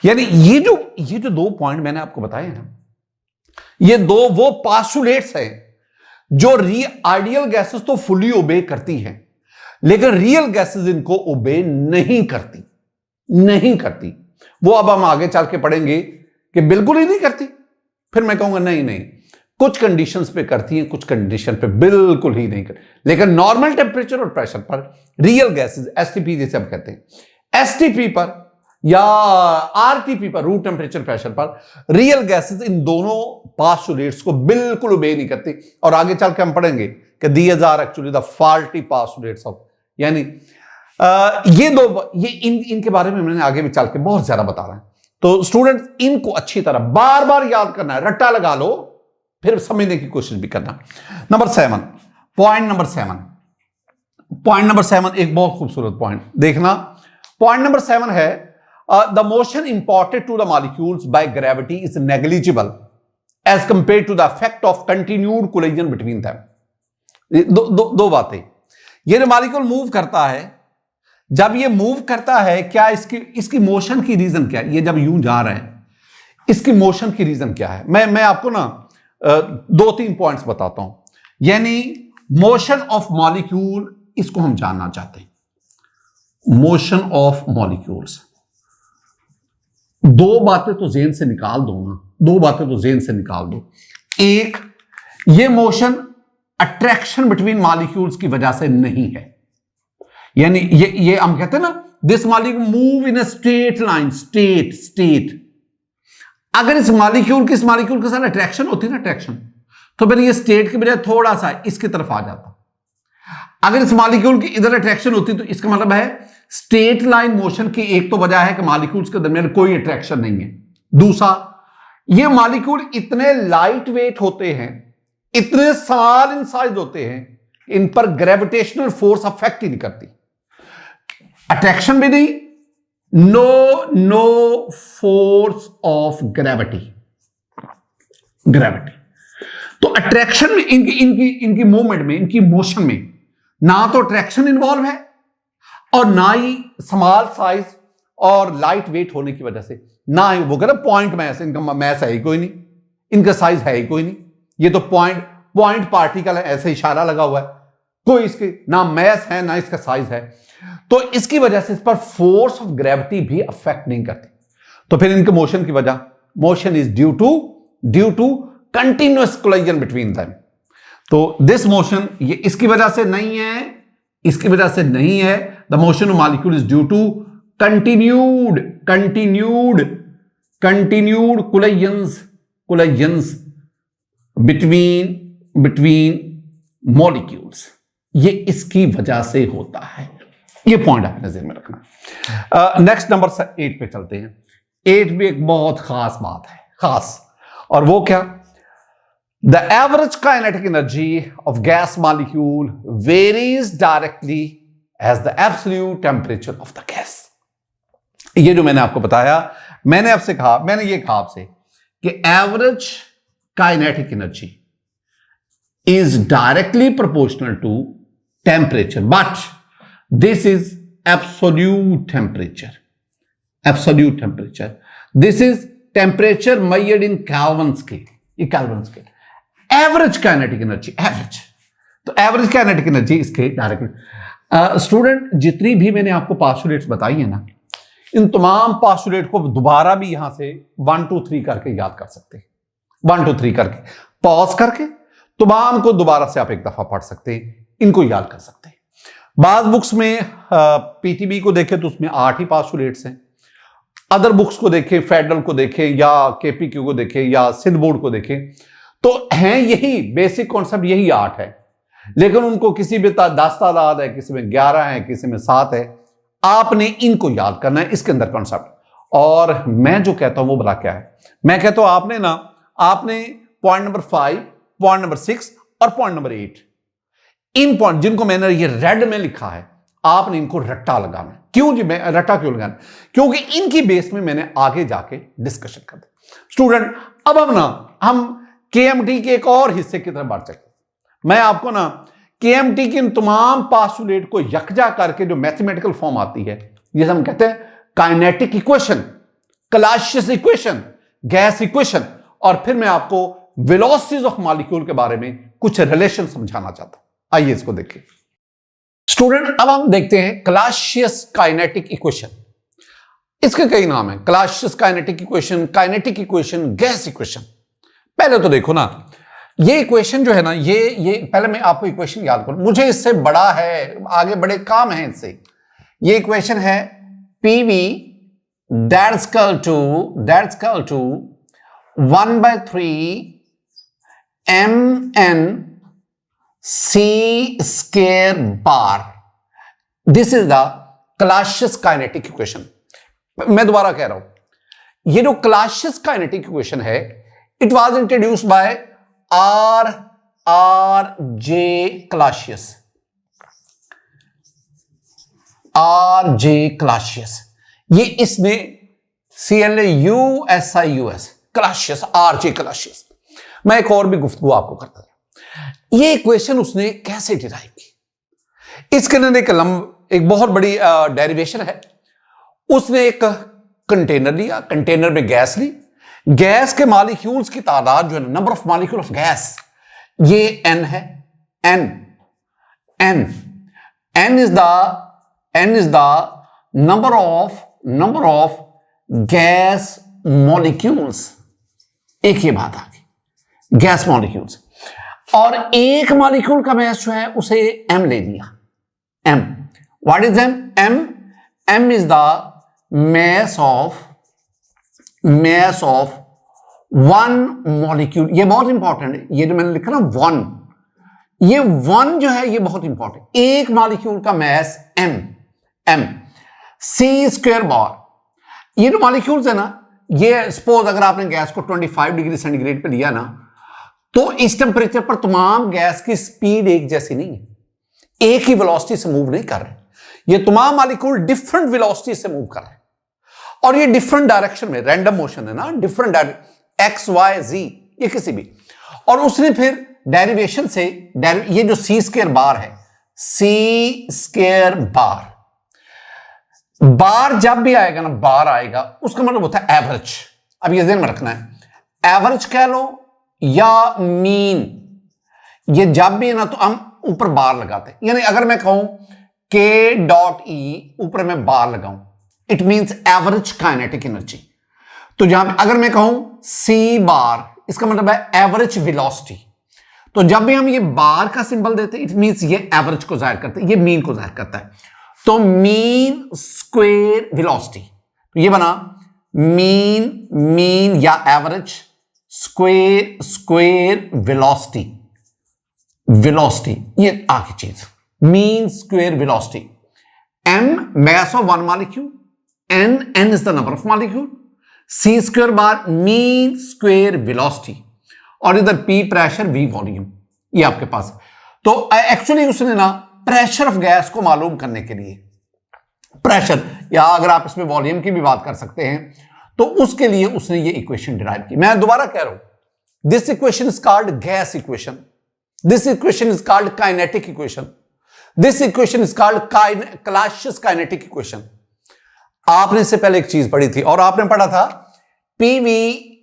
यानी ये जो 2 पॉइंट मैंने आपको बताए हैं, ये 2 वो पास्टुलेट्स हैं जो आइडियल गैसेस तो फुली ओबे करती हैं, लेकिन रियल गैसेस इनको ओबे नहीं करती। वो अब हम आगे चल के पढ़ेंगे कि बिल्कुल ही नहीं करती, फिर मैं कहूंगा नहीं, कुछ कंडीशंस पे करती हैं, कुछ कंडीशन पे बिल्कुल ही नहीं करती। लेकिन नॉर्मल टेम्परेचर और प्रेशर पर रियल गैसेस, एसटीपी जैसे हम कहते हैं, एसटीपी पर या आरटीपी पर, रूम टेम्परेचर प्रेशर पर, रियल गैसेस इन दोनों पास्टुलेट्स को बिल्कुल ओबे नहीं करती। और आगे चल के हम पढ़ेंगे कि these are actually the faulty postulates of, यानी ये इनके बारे में मैंने आगे भी चल के बहुत ज्यादा बता रहा है, तो स्टूडेंट्स इनको अच्छी तरह बार बार याद करना है, रट्टा लगा लो फिर समझने की कोशिश भी करना। नंबर 7, पॉइंट नंबर 7 एक बहुत खूबसूरत पॉइंट देखना। पॉइंट नंबर 7 है the motion imported to the molecules by gravity is negligible as compare to the effect of continued collision between them. दो बातें, ये जो मॉलिक्यूल मूव करता है, जब ये मूव करता है क्या इसकी मोशन की रीजन क्या है, ये जब यूं जा रहे हैं इसकी मोशन की रीजन क्या है। मैं आपको ना 2-3 पॉइंट्स बताता हूं, यानी मोशन ऑफ मॉलिक्यूल इसको हम जानना चाहते हैं। मोशन ऑफ मॉलिक्यूल्स, दो बातें तो जेहन से निकाल दो ना, एक, ये मोशन अट्रैक्शन बिटवीन मॉलिक्यूल्स की वजह से नहीं है, यानी ये हम कहते हैं ना this molecule move in a straight line, state. अगर इस मॉलिक्यूल के साथ अट्रैक्शन होती है ना, अट्रैक्शन, तो फिर ये स्टेट के बजाय थोड़ा सा इसकी तरफ आ जाता। अगर इस मॉलिक्यूल की इधर अट्रैक्शन होती तो इसका मतलब है स्ट्रेट लाइन मोशन की एक तो वजह है कि मॉलिक्यूल्स के दरमियान कोई अट्रैक्शन नहीं है। दूसरा, ये मॉलिक्यूल इतने लाइट वेट होते हैं, इतने स्मॉल इन साइज होते हैं, इन पर ग्रेविटेशनल फोर्स अफेक्ट ही नहीं करती, अट्रैक्शन भी नहीं, नो फोर्स ऑफ ग्रेविटी। तो अट्रैक्शन में इनकी मूवमेंट में, इनकी मोशन में ना तो अट्रैक्शन इन्वॉल्व है और ना ही स्मॉल साइज और लाइट वेट होने की वजह से, ना ही वो कहते पॉइंट मैस, इनका मैस है ही कोई नहीं, इनका साइज है ही कोई नहीं, ये तो पॉइंट पार्टिकल है, ऐसे इशारा लगा हुआ है, कोई इसके ना मैस है ना इसका साइज है, तो इसकी वजह से इस पर फोर्स ऑफ ग्रेविटी भी अफेक्ट नहीं करती। तो फिर इनके मोशन की वजह, motion is due to continuous collision between them. तो दिस मोशन ये इसकी वजह से नहीं है, the motion of molecule is due to continued collisions between molecules, ये इसकी वजह से होता है। ये पॉइंट आप नजर में रखना। नेक्स्ट नंबर 8 पे चलते हैं। 8 भी एक बहुत खास बात है, और वो क्या, the average kinetic energy of gas molecule varies directly as the absolute temperature of the gas. ये जो मैंने आपको बताया, मैंने ये कहा आपसे कि average kinetic energy is directly proportional to temperature, but this is absolute temperature. This is temperature measured in Kelvin scale. ये Kelvin scale. Average kinetic energy, तो average kinetic energy इसके डायरेक्टली स्टूडेंट जितनी भी मैंने आपको पास्टुलेट्स बताई है ना, इन तमाम पास्टुलेट को दोबारा भी यहां से 1 2 3 करके याद कर सकते हैं। 1 2 3 करके पॉज करके तमाम को दोबारा से आप एक दफा पढ़ सकते हैं, इनको याद कर सकते हैं। बाद बुक्स में पीटीबी को देखें तो उसमें 8 ही पास्टुलेट्स हैं। अदर बुक्स को देखें, फेडरल को देखें या केपीक्यू को देखें या सिंध बोर्ड को देखें, तो हैं यही बेसिक कॉन्सेप्ट, यही 8 है, लेकिन उनको किसी में 10 तादाद है, किसी में 11 है, किसी में 7 है। आपने इनको याद करना है, इसके अंदर कॉन्सेप्ट। और मैं जो कहता हूं वो भला क्या है, मैं कहता हूं आपने पॉइंट नंबर 5, पॉइंट नंबर 6 और पॉइंट नंबर 8, इन पॉइंट जिनको मैंने ये रेड में लिखा है, आपने इनको रट्टा लगाना। क्यों जी, मैं रट्टा क्यों लगाना? क्योंकि इनकी बेस में मैंने आगे जाके डिस्कशन कर दी। स्टूडेंट अब हम केएमटी के एक और हिस्से की तरफ बढ़ सकते। मैं आपको केएमटी के इन तमाम पास्टुलेट को यकजा करके जो मैथमेटिकल फॉर्म आती है, जिसे हम कहते हैं kinetic equation, Clausius equation, gas equation, और फिर मैं आपको वेलोसिटीज ऑफ मॉलिक्यूल के बारे में कुछ रिलेशन समझाना चाहता हूं। आइए इसको देखिए स्टूडेंट। अब हम देखते हैं क्लासियस काइनेटिक इक्वेशन। इसके कई नाम हैं, Clausius kinetic equation, gas equation. पहले तो देखो ये इक्वेशन जो है ये पहले मैं आपको इक्वेशन याद करूं, मुझे इससे बड़ा है, आगे बड़े काम है इससे। ये इक्वेशन है PV that's equal to 1/3 mn c square bar. This is the Clausius kinetic equation. मैं दोबारा कह रहा हूं, ये जो क्लासियस काइनेटिक इक्वेशन है, it was introduced by R J Clausius. R J Clausius, ये इसने CLAUSIUS Clausius, R J Clausius. मैं एक और भी गुफ्तगू आपको करता था, ये इक्वेशन उसने कैसे डिराइव की। इसके अंदर एक बहुत बड़ी डेरिवेशन है। उसने एक कंटेनर लिया, कंटेनर में गैस ली, गैस के मॉलिक्यूल्स की तादाद जो है, number of molecule of gas, ये n है। n is the number of gas molecules. एक ये बात आ गई, गैस मॉलिक्यूल्स। और एक मॉलिक्यूल का मास जो है उसे m ले लिया। m, what is m? m is the mass of one molecule. ये बहुत इंपॉर्टेंट है, ये जो मैंने लिखा ना वन, ये वन जो है ये बहुत इंपॉर्टेंट। एक मॉलिक्यूल का मास m c स्क्वायर बार। ये जो मॉलिक्यूल्स है ना, ये सपोज अगर आपने गैस को 25 डिग्री सेंटीग्रेड पे लिया ना, तो इस टेम्परेचर पर तमाम गैस की स्पीड एक जैसी नहीं है, एक ही वेलोसिटी से मूव नहीं कर रहे। ये तमाम मॉलिक्यूल डिफरेंट वेलोसिटी से मूव कर रहे हैं, और ये डिफरेंट डायरेक्शन में, रैंडम मोशन है ना, डिफरेंट एक्स वाई जी, ये किसी भी। और उसने फिर डेरिवेशन से ये जो सी स्क्वायर बार है, सी स्क्वायर बार जब भी आएगा ना, बार आएगा, उसका मतलब होता है एवरेज। अब ये ध्यान में रखना है, एवरेज कह लो या मीन, ये जब भी है ना तो हम ऊपर बार लगाते हैं। यानी अगर मैं कहूं K.E ऊपर मैं बार लगाऊं, it means average kinetic energy. तो जहां अगर मैं कहूं C बार, इसका मतलब है एवरेज वेलोसिटी। तो जब भी हम ये बार का सिंबल देते हैं, इट मींस ये एवरेज को जाहिर करते हैं, ये मीन को जाहिर करता है। तो मीन स्क्वायर वेलोसिटी, तो ये बना मीन या एवरेज स्क्वायर वेलोसिटी, ये आगे चीज, mean square velocity. m mass of one molecule, n is the number of molecule, c square bar mean square velocity, और इधर p प्रेशर, v वॉल्यूम, ये आपके पास। तो एक्चुअली उसने ना प्रेशर ऑफ गैस को मालूम करने के लिए, प्रेशर, या अगर आप इसमें वॉल्यूम की भी बात कर सकते हैं, तो उसके लिए उसने ये इक्वेशन डिराइव की। मैं दोबारा कह रहा हूं, this equation is called gas equation, this equation is called kinetic equation, this equation is called Clausius kinetic equation. आपने इससे पहले एक चीज पढ़ी थी, और आपने पढ़ा था PV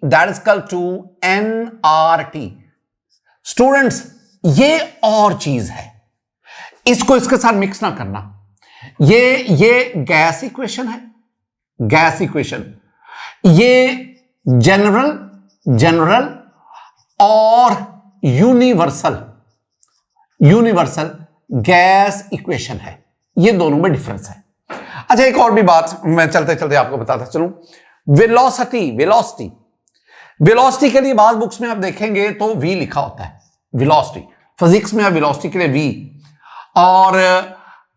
that is equal to nRT। Students, ये और चीज है, इसको इसके साथ मिक्स ना करना। ये गैस इक्वेशन है, गैस इक्वेशन, ये जनरल और यूनिवर्सल गैस इक्वेशन है, ये दोनों में डिफरेंस है। अच्छा, एक और भी बात मैं चलते चलते आपको बताता चलूं, वेलोसिटी के लिए बाद बुक्स में आप देखेंगे तो V लिखा होता है, वेलोसिटी। फिजिक्स में वेलोसिटी के लिए V, और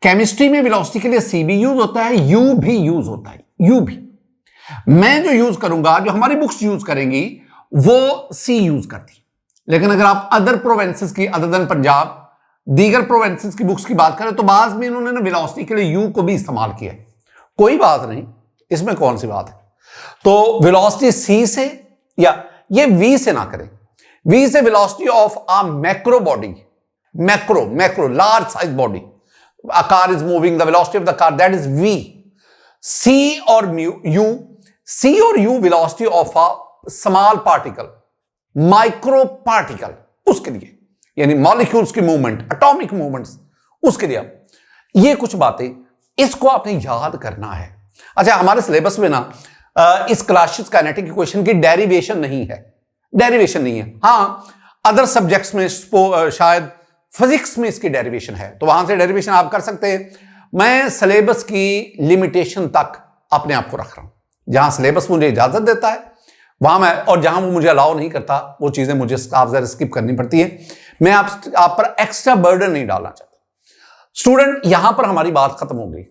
केमिस्ट्री में वेलोसिटी के लिए C भी यूज होता है, U भी यूज होता है, U भी। मैं जो यूज करूंगा, जो हमारी बुक्स यूज करेंगी, वो C यूज करती। लेकिन अगर आप अदर प्रोविंसेस की, अदर देन पंजाब, दीगर प्रोविंसेस की बुक्स की बात करें, तो बाद में इन्होंने ना वेलोसिटी के लिए U को भी इस्तेमाल किया। कोई बात नहीं, इसमें कौन सी बात है। तो वेलोसिटी C से, या ये V से ना करें, V से velocity of a macro body, macro large size body, a car is moving, the velocity of the car, that is V. C or U velocity of a small particle, micro particle, उसके लिए, यानी molecules की movement, atomic movements, उसके लिए। ये कुछ बातें इसको आपने याद करना है। अच्छा, हमारे सिलेबस में ना इस क्लासियस काइनेटिक इक्वेशन की डेरिवेशन नहीं है। हाँ, अदर सब्जेक्ट्स में शायद फिजिक्स में इसकी डेरिवेशन है, तो वहां से डेरिवेशन आप कर सकते हैं। मैं सिलेबस की लिमिटेशन तक अपने आप को रख रहा हूं, जहां सिलेबस मुझे इजाजत देता है वहां मैं, और जहां वो मुझे अलाउ नहीं करता, वो चीजें मुझे आप जरा स्किप करनी पड़ती है। मैं आप पर एक्स्ट्रा बर्डन नहीं डालना चाहता। स्टूडेंट, यहां पर हमारी बात खत्म हो गई।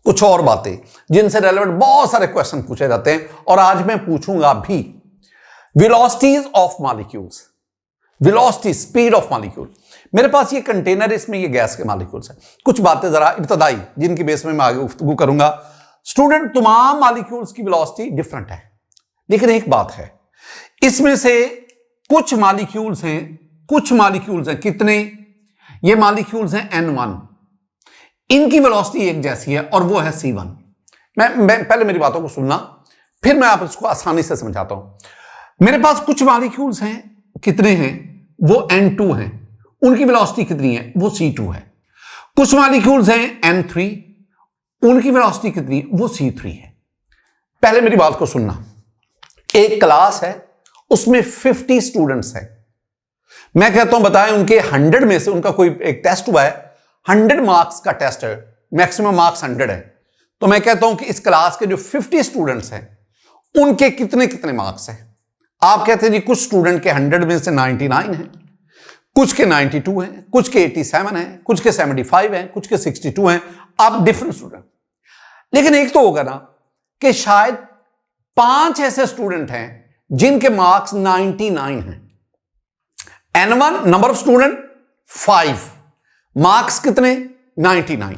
कुछ और बातें जिनसे रेलेवेंट बहुत सारे क्वेश्चन पूछे जाते हैं और आज मैं पूछूंगा भी। Velocities of molecules, velocity speed of molecule. मेरे पास ये कंटेनर, इसमें ये गैस के मॉलिक्यूल्स हैं। कुछ बातें जरा इब्तदाई जिनकी बेस में मैं आगे गुफ्तगू करूंगा। स्टूडेंट, तमाम मॉलिक्यूल्स की वेलोसिटी डिफरेंट है, लेकिन एक बात है, इसमें से कुछ मॉलिक्यूल्स हैं, कितने? ये मॉलिक्यूल्स हैं N1, इनकी वेलोसिटी एक जैसी है और वो है C1। मैं पहले मेरी बातों को सुनना, फिर मैं आप इसको आसानी से समझाता हूं। मेरे पास कुछ मॉलिक्यूल्स हैं, कितने हैं? वो N2 हैं, उनकी वेलोसिटी कितनी है? वो C2 है। कुछ मॉलिक्यूल्स हैं N3, उनकी वेलोसिटी कितनी है? वो C3 है। पहले मेरी बात को सुनना। एक क्लास है, उसमें 50 स्टूडेंट्स हैं। मैं कहता हूं बताएं उनके 100 में से उनका कोई एक टेस्ट हुआ है, 100 मार्क्स का टेस्ट है, मैक्सिमम मार्क्स 100 है। तो मैं कहता हूं कि इस क्लास के जो 50 स्टूडेंट्स हैं उनके कितने कितने मार्क्स हैं? आप कहते हैं जी कुछ स्टूडेंट के 100 में से 99 हैं, कुछ के 92 हैं, कुछ के 87 हैं, कुछ के 75 हैं, कुछ के 62 हैं। आप डिफरेंट स्टूडेंट, लेकिन एक तो होगा ना कि शायद 5 ऐसे स्टूडेंट हैं जिनके मार्क्स 99 हैं। N1 number of student 5, marks कितने? 99।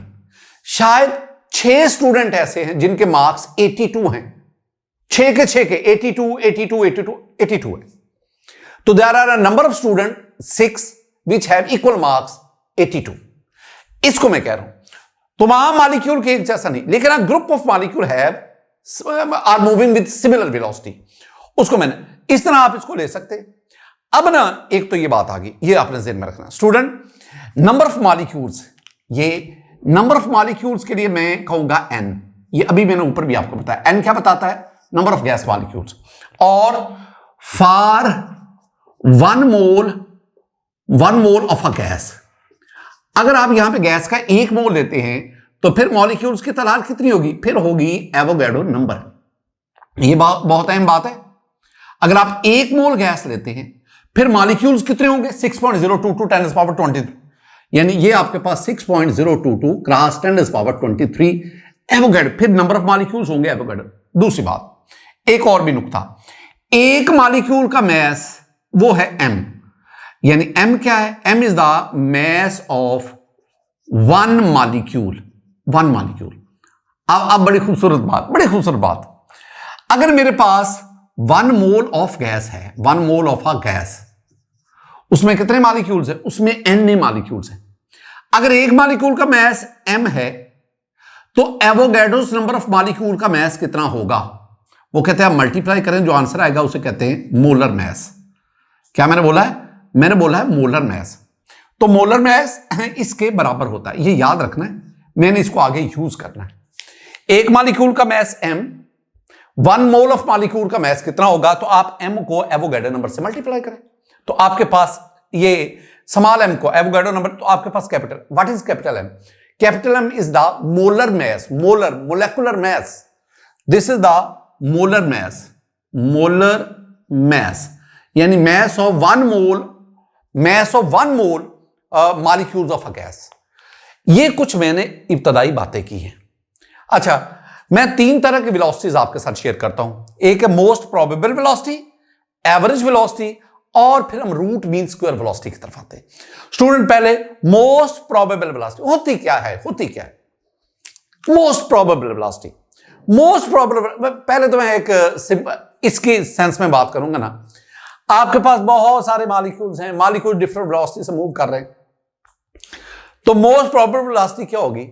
शायद 6 स्टूडेंट ऐसे हैं जिनके मार्क्स 82 हैं, 6 के 6 के 82 82 82 82 है। तो there are a number of student 6 which have equal marks 82। इसको मैं कह रहा हूं तमाम मॉलिक्यूल के एक जैसा नहीं, लेकिन a group of molecule have are moving with similar velocity, उसको मैंने इस तरह आप इसको ले सकते हैं। अब ना एक तो ये बात आ गई, ये आपने ज़हन में रखना स्टूडेंट। नंबर ऑफ मॉलिक्यूल्स, ये नंबर ऑफ मॉलिक्यूल्स के लिए मैं कहूंगा N। ये अभी मैंने ऊपर भी आपको बताया। N क्या बताता है? Number of gas molecules. और for 1 mole of a gas, अगर आप यहां पे गैस का 1 मोल लेते हैं तो फिर मॉलिक्यूल्स की तादाद कितनी होगी? फिर होगी एवोगैड्रो नंबर। ये बहुत अहम बात है। अगर आप 1 मोल गैस लेते हैं फिर मॉलिक्यूल्स कितने होंगे? 6.022 10⁻23, यानी ये आपके पास 6.022 क्रॉस 10⁻23 एवोगैड्रो, फिर नंबर ऑफ मॉलिक्यूल्स होंगे एवोगैड्रो। दूसरी बात, एक और भी नुकता, एक मॉलिक्यूल का मैस वो है m, यानी m क्या है? m is the mess of 1 molecule. अब बड़ी खूबसूरत बात, अगर मेरे पास 1 मोल ऑफ गैस है, 1 मोल ऑफ अ गैस, उसमें कितने मॉलिक्यूल्स है? उसमें n मॉलिक्यूल्स हैं। अगर एक मॉलिक्यूल का मैस m है तो एवोगैड्रोस नंबर ऑफ मॉलिक्यूल का मैस कितना होगा? वो कहते हैं आप मल्टीप्लाई करें, जो आंसर आएगा उसे कहते हैं मोलर मैस। क्या मैंने बोला है? मैंने बोला है मोलर मैस। तो मोलर मैस इसके बराबर होता है, ये याद रखना है, मैंने इसको आगे यूज करना है। एक मॉलिक्यूल का mass m, 1 mole of molecule का मैस कितना होगा? तो आप m को एवोगैड्रो नंबर से मल्टीप्लाई करें तो आपके पास ये स्मॉल m को एवोगैड्रो नंबर, तो आपके पास capital, what is capital M? Capital M is the molar mass, molecular mass. This is the molar mass, यानी mass of 1 mole molecules of a gas. ये कुछ मैंने इब्तदाई बातें की हैं। अच्छा, मैं 3 तरह की वेलोसिटीज आपके साथ शेयर करता हूं। एक है most probable velocity, average velocity, और फिर हम रूट मीन स्क्वायर वेलोसिटी की तरफ आते हैं। स्टूडेंट, पहले मोस्ट प्रोबेबल वेलोसिटी होती क्या है? मोस्ट प्रोबेबल वेलोसिटी, पहले तो मैं एक इसकी सेंस में बात करूंगा ना। आपके पास बहुत सारे मॉलिक्यूल्स हैं, मॉलिक्यूल डिफरेंट वेलोसिटी से मूव कर रहे हैं, तो मोस्ट प्रोबेबल वेलोसिटी क्या होगी?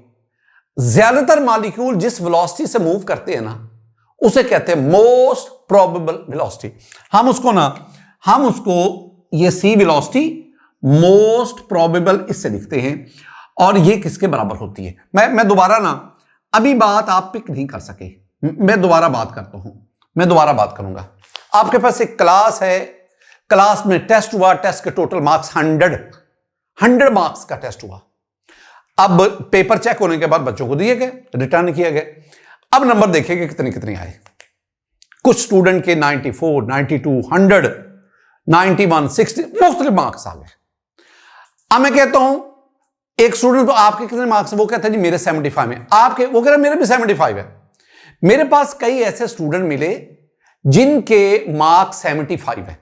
ज्यादातर मॉलिक्यूल जिस वेलोसिटी से मूव करते हैं ना, उसे कहते हैं मोस्ट प्रोबेबल वेलोसिटी। हम उसको ये सी वेलोसिटी मोस्ट प्रोबेबल इससे लिखते हैं, और ये किसके बराबर होती है? मैं दोबारा ना, अभी बात आप पिक नहीं कर सके, मैं दोबारा बात करूंगा। आपके पास एक क्लास है, क्लास में टेस्ट हुआ, टेस्ट के टोटल मार्क्स 100 मार्क्स का टेस्ट हुआ। अब पेपर चेक होने के बाद बच्चों को दिए गए, रिटर्न किए गए। अब नंबर देखेंगे कितने आए। कुछ स्टूडेंट के 94, 92, 100, 91, 60 मुख्तलिफ मार्क्स आ गए। अब मैं कहता हूं एक स्टूडेंट तो आपके कितने मार्क्स है, वो कहता है जी मेरे 75 हैं, आपके वो कह रहा है मेरे भी 75 है। मेरे पास कई ऐसे स्टूडेंट मिले जिनके मार्क्स 75 है,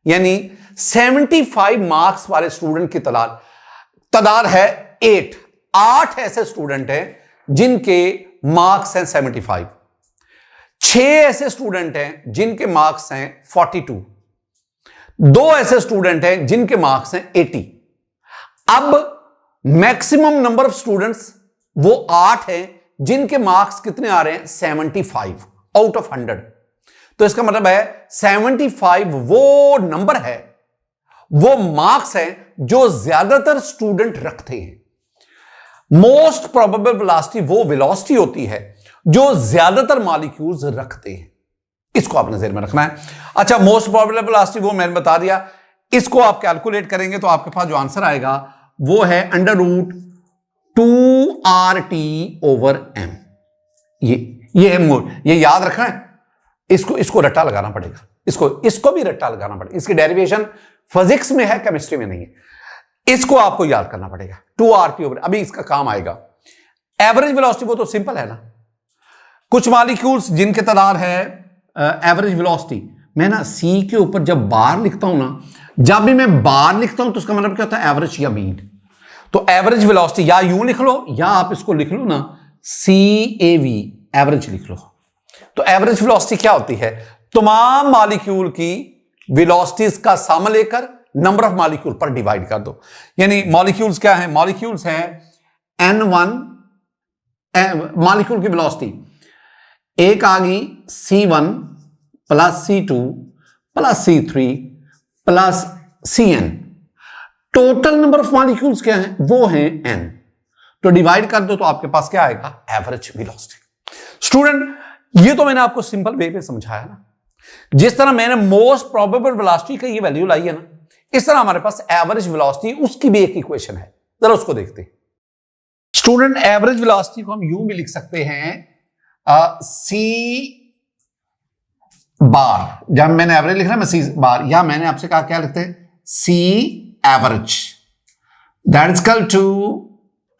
यानी 75 मार्क्स वाले स्टूडेंट की तादाद है 8 ऐसे स्टूडेंट हैं जिनके मार्क्स हैं 75। 6 ऐसे स्टूडेंट हैं जिनके मार्क्स हैं 42। 2 ऐसे स्टूडेंट हैं जिनके मार्क्स हैं 80। अब मैक्सिमम नंबर ऑफ स्टूडेंट्स वो 8 हैं जिनके मार्क्स कितने आ रहे हैं 75 आउट ऑफ 100। तो इसका मतलब है 75 वो नंबर है, वो मार्क्स है जो ज्यादातर स्टूडेंट रखते हैं। मोस्ट प्रोबेबल वेलोसिटी वो वेलोसिटी होती है जो ज्यादातर मॉलिक्यूल्स रखते हैं। इसको आपने ज़हन में रखना है। अच्छा, मोस्ट प्रोबेबल वेलोसिटी वो मैंने बता दिया। इसको आप कैलकुलेट करेंगे तो आपके पास जो आंसर आएगा वो है √2RT/m। ये है मोड, ये याद रखना है। इसको रट्टा लगाना पड़ेगा, इसको भी रट्टा लगाना पड़ेगा। इसकी डेरिवेशन फिजिक्स में है, केमिस्ट्री में नहीं है। इसको आपको याद करना पड़ेगा 2RT/, अभी इसका काम आएगा। एवरेज वेलोसिटी वो तो सिंपल है ना, कुछ मॉलिक्यूल्स जिनके तादाद है एवरेज वेलोसिटी, मैं ना सी के ऊपर जब बार लिखता हूं ना, जब भी मैं बार लिखता हूं तो उसका मतलब क्या होता है एवरेज या मीन। तो एवरेज वेलोसिटी या यूं लिख लो या आप इसको लिख लो ना CAV, एवरेज लिख लो। तो एवरेज वेलोसिटी क्या होती है, तमाम मॉलिक्यूल की वेलोसिटीज का सम लेकर नंबर ऑफ मॉलिक्यूल पर डिवाइड कर दो। यानी मॉलिक्यूल्स क्या है, मॉलिक्यूल्स है N1, मॉलिक्यूल की वेलोसिटी एक आ गई C1 plus C2 plus C3 plus Cn। Total number of molecules क्या है, वो है n। तो डिवाइड कर दो तो आपके पास क्या आएगा, एवरेज वेलोसिटी। स्टूडेंट, ये तो मैंने आपको सिंपल वे पे समझाया ना। जिस तरह मैंने मोस्ट प्रोबेबल वेलोसिटी का ये वैल्यू लाई है ना, इस तरह हमारे पास एवरेज वेलोसिटी उसकी भी एक इक्वेशन है, जरा उसको देखते हैं। स्टूडेंट, एवरेज वेलोसिटी को हम यूं भी लिख सकते हैं C बार, जब मैंने एवरेज लिख रहा है मैं C बार, या मैंने आपसे कहा क्या लिखते हैं C average, that is equal to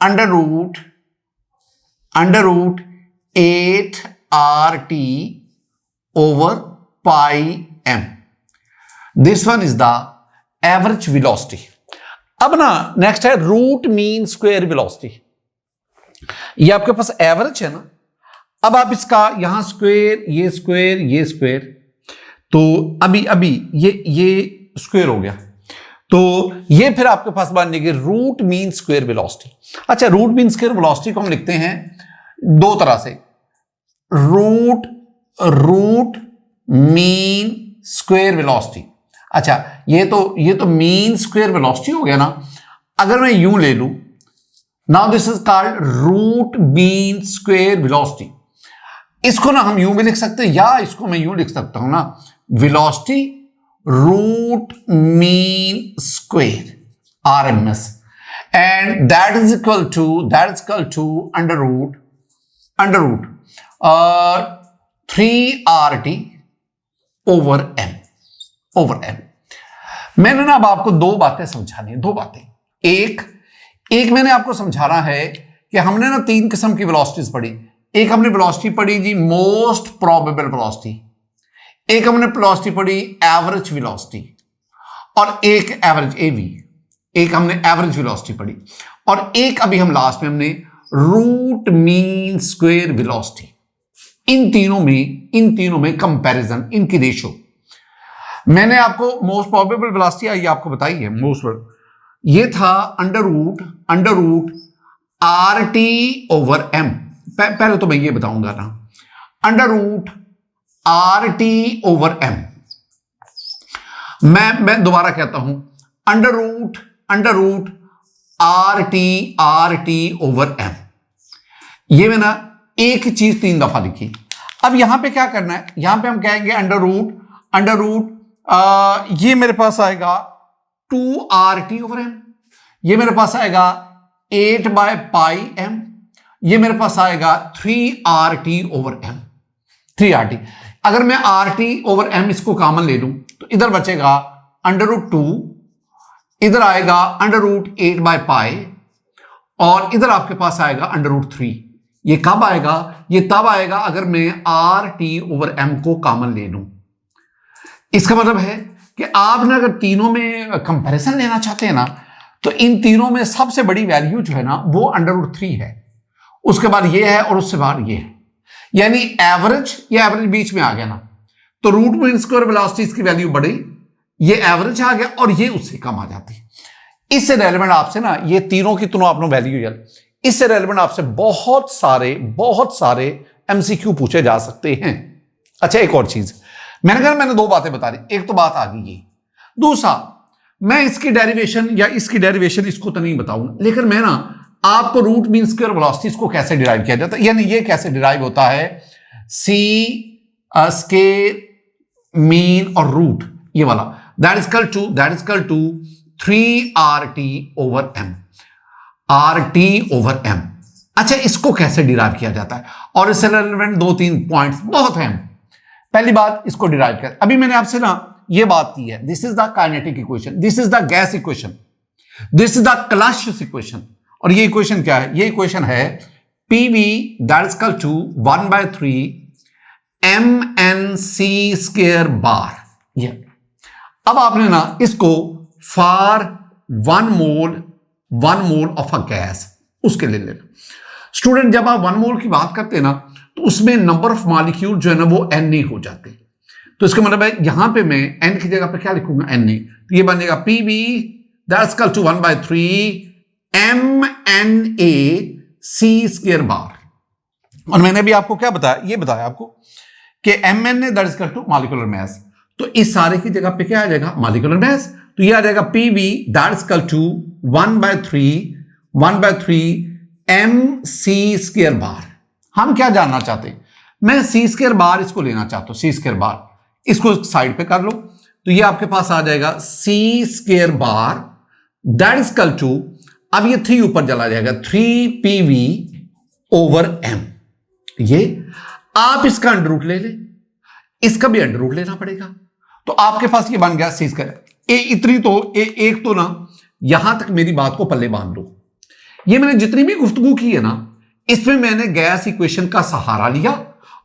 √8RT/m। This one is the average velocity. अब ना नेक्स्ट है रूट मीन स्क्वायर वेलोसिटी। ये आपके पास एवरेज है ना, अब आप इसका यहां स्क्वायर, ये स्क्वायर, ये स्क्वायर, तो अभी ये स्क्वायर हो गया, तो ये फिर आपके पास बन जाएगी रूट मीन स्क्वायर वेलोसिटी। अच्छा, रूट मीन स्क्वायर वेलोसिटी को हम लिखते हैं दो तरह से, रूट मीन स्क्वायर वेलोसिटी। अच्छा, ये तो मीन स्क्वायर वेलोसिटी हो गया ना। अगर मैं यूं ले लूं, now this is called root mean square velocity. इसको ना हम यूं भी लिख सकते हैं, या इसको मैं यूं लिख सकता हूं ना, velocity root mean square RMS, and that is equal to under root 3RT/m। मैंने ना अब आपको दो बातें समझानी है, दो बातें। एक मैंने आपको समझाना है कि हमने ना 3 किस्म की वेलोसिटीज पढ़ी। एक हमने वेलोसिटी पढ़ी जी मोस्ट प्रोबेबल वेलोसिटी, एक हमने वेलोसिटी पढ़ी एवरेज वेलोसिटी, और एक एवरेज AV, एक हमने एवरेज वेलोसिटी पढ़ी, और एक अभी हम लास्ट में हमने रूट मीन स्क्वायर वेलोसिटी। इन तीनों में कंपैरिजन, इनकी रेशो मैंने आपको मोस्ट प्रोबेबल वेलोसिटी आई आपको बताई है। ये था अंडर रूट RT/m। पहले तो मैं ये बताऊंगा ना, अंडर रूट RT/m। मैं दोबारा कहता हूं, अंडर रूट RT/m। ये मैंने एक चीज 3 दफा लिखी। अब यहां पे क्या करना है, यहां पे हम कहेंगे अंडर रूट ये मेरे पास आएगा 2RT/m, ये मेरे पास आएगा 8/πm, ये मेरे पास आएगा 3RT/m। 3RT, अगर मैं RT/m इसको कॉमन ले लूं तो इधर बचेगा अंडर रूट 2, इधर आएगा अंडर रूट 8/π, और इधर आपके पास आएगा √3। ये कब आएगा? ये तब आएगा अगर मैं RT/m को कॉमन ले लूं। इसका मतलब है कि आपने अगर तीनों में कंपैरिजन लेना चाहते हैं ना, तो इन तीनों में सबसे बड़ी वैल्यू जो है ना वो √3 है, उसके बाद ये है और उससे बाद ये है, यानी एवरेज, ये एवरेज बीच में आ गया ना, तो रूट मीन स्क्वायर वेलोसिटी की वैल्यू बढ़ी, ये एवरेज आ गया और ये उससे कम आ जाती है। इससे रेलेवेंट आपसे ना ये तीनों की तीनों आपने वैल्यू, इससे रेलेवेंट आपसे बहुत सारे MCQ पूछे जा सकते हैं। अच्छा, एक और चीज मैंने कहा, मैंने दो बातें बता दी, एक तो बात आ गई ये, दूसरा मैं इसकी डेरिवेशन या इसकी डेरिवेशन इसको तो नहीं बताऊंगा, लेकिन मैं ना आपको रूट मीन स्क्वायर वेलोसिटीज को कैसे डिराइव किया जाता है, यानी ये कैसे डिराइव होता है, सी स्क्वायर मीन और रूट, ये वाला that is equal to 3RT/m, RT/m। अच्छा, इसको कैसे डिराइव किया जाता है, और इससे रिलेवेंट 2-3 पॉइंट्स बहुत हैं। पहली बात, इसको डिराइव कर, अभी मैंने आपसे ना ये बात की है, this is the kinetic equation, this is the gas equation, this is the Clausius equation, और ये इक्वेशन क्या है? ये इक्वेशन है PV that is equal to 1/3 mnc² bar. ये अब आपने ना इसको for 1 mole of a gas उसके लिए लेना। स्टूडेंट, जब आप 1 मोल की बात करते हैं ना, तो उसमें नंबर ऑफ मॉलिक्यूल जो है ना वो Na हो जाते हैं, तो इसका मतलब है यहां पे मैं n की जगह पे क्या लिखूंगा? Na, तो ये बन जाएगा PV that is equal to 1/3 mNac² bar. और मैंने भी आपको क्या बताया? ये बताया आपको कि mNa that is equal to molecular mass, तो इस सारे की जगह पे क्या आ जाएगा? मॉलिक्यूलर मास, तो ये आ जाएगा PV that is equal to 1/3 mc² बार। हम क्या जानना चाहते हैं? मैं c² बार इसको लेना चाहता हूं, c² बार, इसको साइड पे कर लो, तो ये आपके पास आ जाएगा c² बार दैट इज इक्वल टू, अब ये 3 ऊपर चला जाएगा, 3PV/m। ये आप इसका अंडर रूट ले ले, इसका भी अंडर रूट लेना पड़ेगा, तो आपके पास ये बन गया c²। इतनी तो एक तो ना यहां तक मेरी बात को पल्ले बांध लो। ये मैंने जितनी भी गुफ्तगू की है ना, इसमें मैंने गैस इक्वेशन का सहारा लिया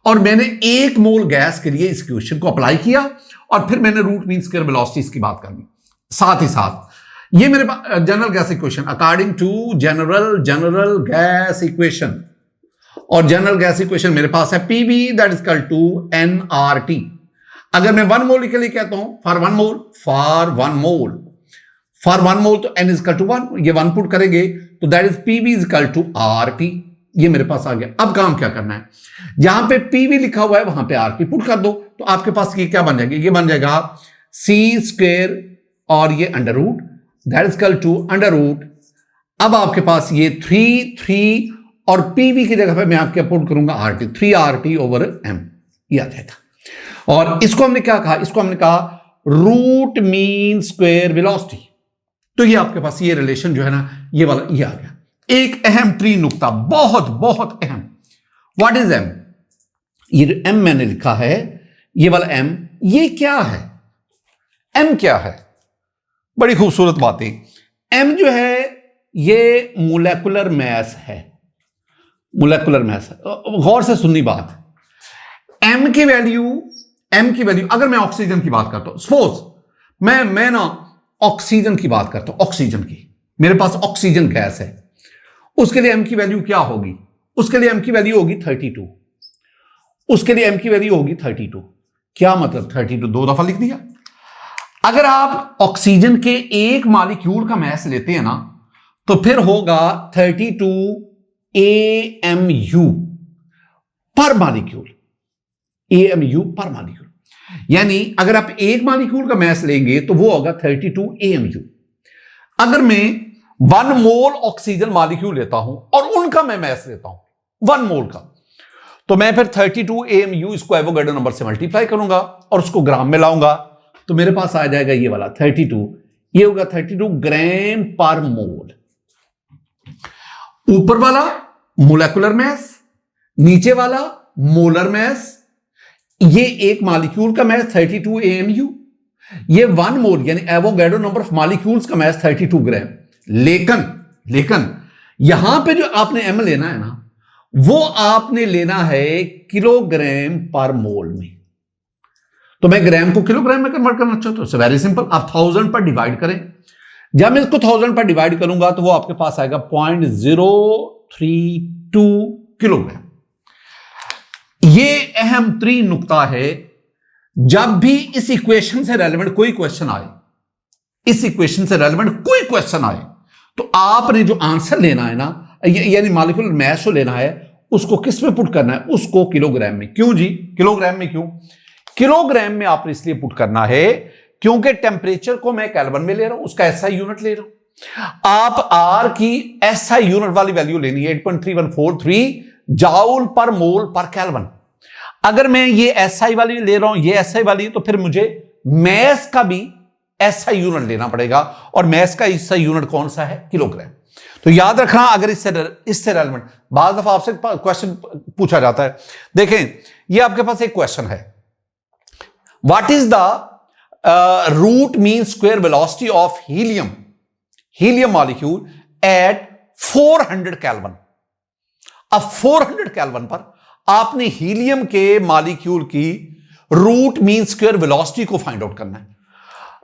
और मैंने 1 मोल गैस के लिए इस इक्वेशन को अप्लाई किया, और फिर मैंने रूट मीन स्क्वायर वेलोसिटीज की बात करनी। साथ ही साथ ये मेरे पास general gas equation according to general gas equation, और जनरल गैस इक्वेशन मेरे पास है PV that is equal to nRT। अगर मैं 1 मोल के लिए कहता हूं फॉर 1 मोल तो n इज इक्वल टू 1, ये 1 पुट करेंगे तो that is PV is equal to RT। ये मेरे पास आ गया। अब काम क्या करना है, जहां पे PV लिखा हुआ है वहां पे RT पुट कर दो, तो आपके पास ये क्या बन जाएगा? ये बन जाएगा c² और ये under root that is equal to under root. अब आपके पास ये 3 और PV की जगह पे मैं आपके पुट करूंगा RT, 3RT/m, ये आ जाएगा। और इसको हमने क्या कहा? इसको हमने कहा रूट मीन स्क्वायर वेलोसिटी। तो ये आपके पास ये रिलेशन जो है ना, ये वाला ये आ गया। एक अहम ट्री नुक्ता, बहुत अहम, व्हाट इज m? ये m मैंने लिखा है, ये वाला m, ये क्या है? m क्या है? बड़ी खूबसूरत बातें। m जो है ये मोलेकुलर मास है, मोलेकुलर मास है। गौर से सुननी बात, m की वैल्यू अगर मैं ऑक्सीजन की बात करता हूं, सपोज मैं ना ऑक्सीजन की बात करता हूं, ऑक्सीजन की, मेरे पास ऑक्सीजन गैस है, उसके लिए m की वैल्यू क्या होगी? उसके लिए m की वैल्यू होगी 32, उसके लिए m की वैल्यू होगी 32। क्या मतलब 32? 2 दफा लिख दिया। अगर आप ऑक्सीजन के एक मॉलिक्यूल का मास लेते हैं ना, तो फिर होगा 32 AMU पर मॉलिक्यूल, AMU पर मॉलिक्यूल। यानी अगर आप एक मॉलिक्यूल का मास लेंगे तो वो होगा 32 AMU। अगर मैं 1 मोल ऑक्सीजन मॉलिक्यूल लेता हूं और उनका मैं मास लेता हूं 1 मोल का, तो मैं फिर 32 AMU इसको एवोगाड्रो नंबर से मल्टीप्लाई करूंगा और उसको ग्राम में लाऊंगा, तो मेरे पास आ जाएगा ये वाला 32, ये होगा 32 ग्राम पर मोल। ऊपर वाला मोलेकुलर मास, नीचे वाला मोलर मास। ये एक मॉलिक्यूल का मास 32 AMU, ये 1 मोल यानी एवोगाड्रो नंबर ऑफ मॉलिक्यूल्स का मास 32 ग्राम। लेकिन यहां पे जो आपने एम लेना है ना, वो आपने लेना है किलोग्राम पर मोल में। तो मैं ग्राम को किलोग्राम में कन्वर्ट करना चाहता हूं, वेरी सिंपल, आप 1000 पर डिवाइड करें। जब मैं इसको 1000 पर डिवाइड करूंगा तो वो आपके पास आएगा 0.032 किलोग्राम। ये अहम तरीन नुकता है, जब भी इस इक्वेशन से रेलेवेंट कोई क्वेश्चन आए, इस इक्वेशन से रेलेवेंट कोई क्वेश्चन आए, तो आपने जो आंसर लेना है ना, यानी मॉलिक्यूलर मास जो लेना है, उसको किस में पुट करना है, उसको किलोग्राम में। क्यों जी किलोग्राम में? क्यों किलोग्राम में आपने इसलिए पुट करना है क्योंकि टेम्परेचर को मैं केल्विन में ले रहा हूं, उसका एसआई यूनिट ले रहा हूं। आप आर की एसआई यूनिट वाली वैल्यू लेनी है 8.3143 जाउल पर मोल पर केल्विन। अगर मैं ये एसआई वाली ले रहा हूं, ये एसआई वाली, तो फिर मुझे मैस का भी एसआई यूनिट लेना पड़ेगा, और मैस का एसआई यूनिट कौन सा है? किलोग्राम। तो याद रखना, अगर इससे रेलेवेंट बार दफा आपसे क्वेश्चन पूछा जाता है। देखें, ये आपके पास एक क्वेश्चन है, what is the root mean square velocity of helium molecule at 400 kelvin. अब 400 केल्विन पर आपने हीलियम के मॉलिक्यूल की रूट मीन स्क्वायर वेलोसिटी को फाइंड आउट करना है।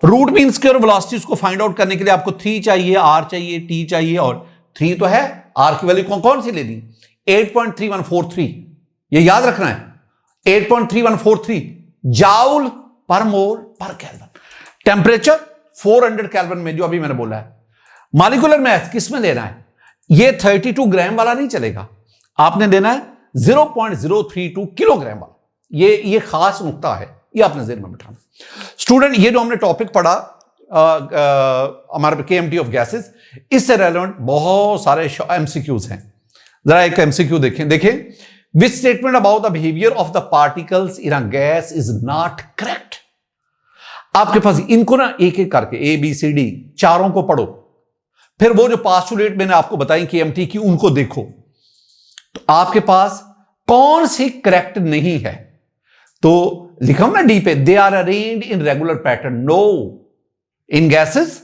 रूट मीन स्क्वायर वेलोसिटी को फाइंड आउट करने के लिए आपको 3 चाहिए, आर चाहिए, टी चाहिए, और 3 तो है, आर की वैल्यू कौन सी लेनी? 8.3143। ये याद रखना है, 8.3143 जाउल पर मोल पर केल्विन। टेम्परेचर 400 केल्विन में, जो अभी मैंने बोला है। मॉलिक्यूलर मास किस में लेना है? ये 32 ग्राम वाला नहीं चलेगा, आपने देना है 0.032 किलोग्राम वाला। ये खास नुकता है, ये आपने ज़हन में बिठाना। स्टूडेंट, ये जो हमने टॉपिक पढ़ा हमारे केएमटी ऑफ गैसेस, इससे रेलेवेंट बहुत सारे एमसीक्यूज हैं। जरा एक एमसीक्यू देखें, which statement about the behaviour of the particles in a gas is not correct. आपके पास इनको ना एक एक करके ए बी सी डी चारों को पढ़ो, फिर वो जो पास्टुलेट मैंने आपको बताई केएमटी की, उनको देखो, तो आपके पास कौन सी करेक्ट नहीं है। तो लिखा ना डी पे, they are arranged in regular pattern. No, in gases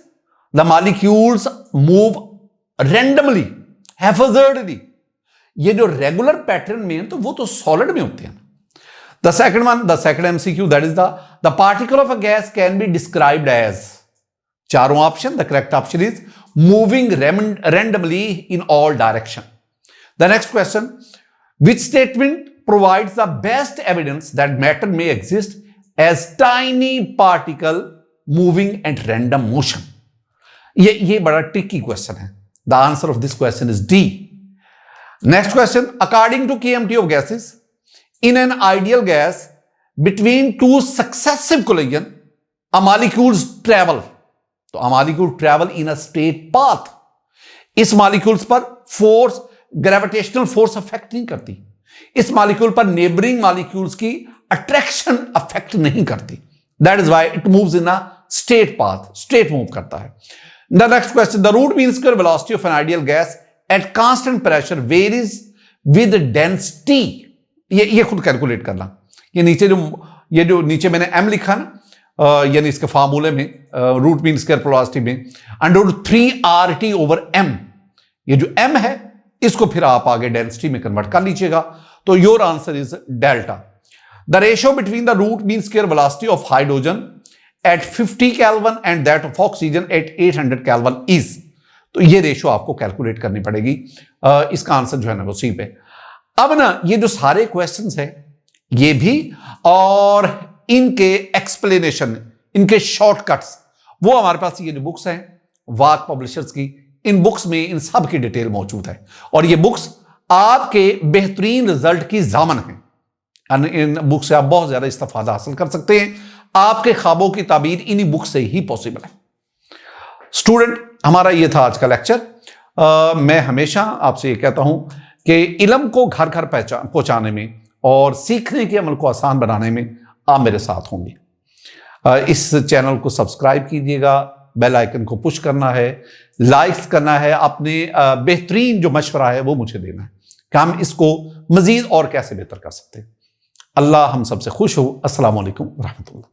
the molecules move randomly, haphazardly. ये जो रेगुलर पैटर्न में है, तो वो तो सॉलिड में होते हैं। The second one, the second MCQ, that is the particle of a gas can be described as, चारों option, the correct option is moving randomly in all direction. The next question, which statement provides the best evidence that matter may exist as tiny particle moving at random motion? ये बड़ा tricky question है. The answer of this question is D. Next question, according to KMT of gases, in an ideal gas between two successive collision, a molecules travel. तो a molecule travel in a straight path. इस molecules पर force, gravitational force affect नहीं करती, इस molecule पर neighbouring molecules की attraction affect नहीं करती। That is why it moves in a straight path, straight move करता है। The next question, the root mean square velocity of an ideal gas at constant pressure varies with density. ये खुद calculate करना। ये जो नीचे मैंने m लिखा ना, यानी इसके फार्मूले में रूट मीन स्क्वायर वेलोसिटी में √3RT/m, ये जो m है इसको फिर आप आगे डेंसिटी में कन्वर्ट कर लीजिएगा, तो your answer is delta. The ratio between the root mean square velocity of hydrogen at 50 kelvin and that of oxygen at 800 kelvin is, तो ये रेशियो आपको कैलकुलेट करनी पड़ेगी। इसका आंसर जो है ना वो सी पे। अब ना ये जो सारे क्वेश्चंस हैं ये भी, और इनके एक्सप्लेनेशन, इनके शॉर्टकट्स, वो हमारे पास ये जो बुक्स हैं वाक पब्लिशर्स की, इन बुक्स में इन सब की डिटेल मौजूद है, और ये बुक्स आपके बेहतरीन रिजल्ट की जामन है। इन बुक से आप बहुत ज्यादा इस्तेफादा हासिल कर सकते हैं। आपके ख्वाबों की ताबीर इन्हीं बुक से ही पॉसिबल है। स्टूडेंट, हमारा ये था आज का लेक्चर। मैं हमेशा आपसे ये कहता हूं कि इल्म को घर घर पहुंचाने में और सीखने के अमल को आसान बनाने में आप मेरे साथ होंगे। इस चैनल को सब्सक्राइब कीजिएगा, बेल आइकन को पुश करना है, लाइक्स करना है, अपने बेहतरीन जो मशवरा है वो मुझे देना है कि हम इसको मजीद और कैसे बेहतर कर सकते हैं। अल्लाह हम सबसे खुश हो। अस्सलाम वालेकुम रहमतुल्लाह।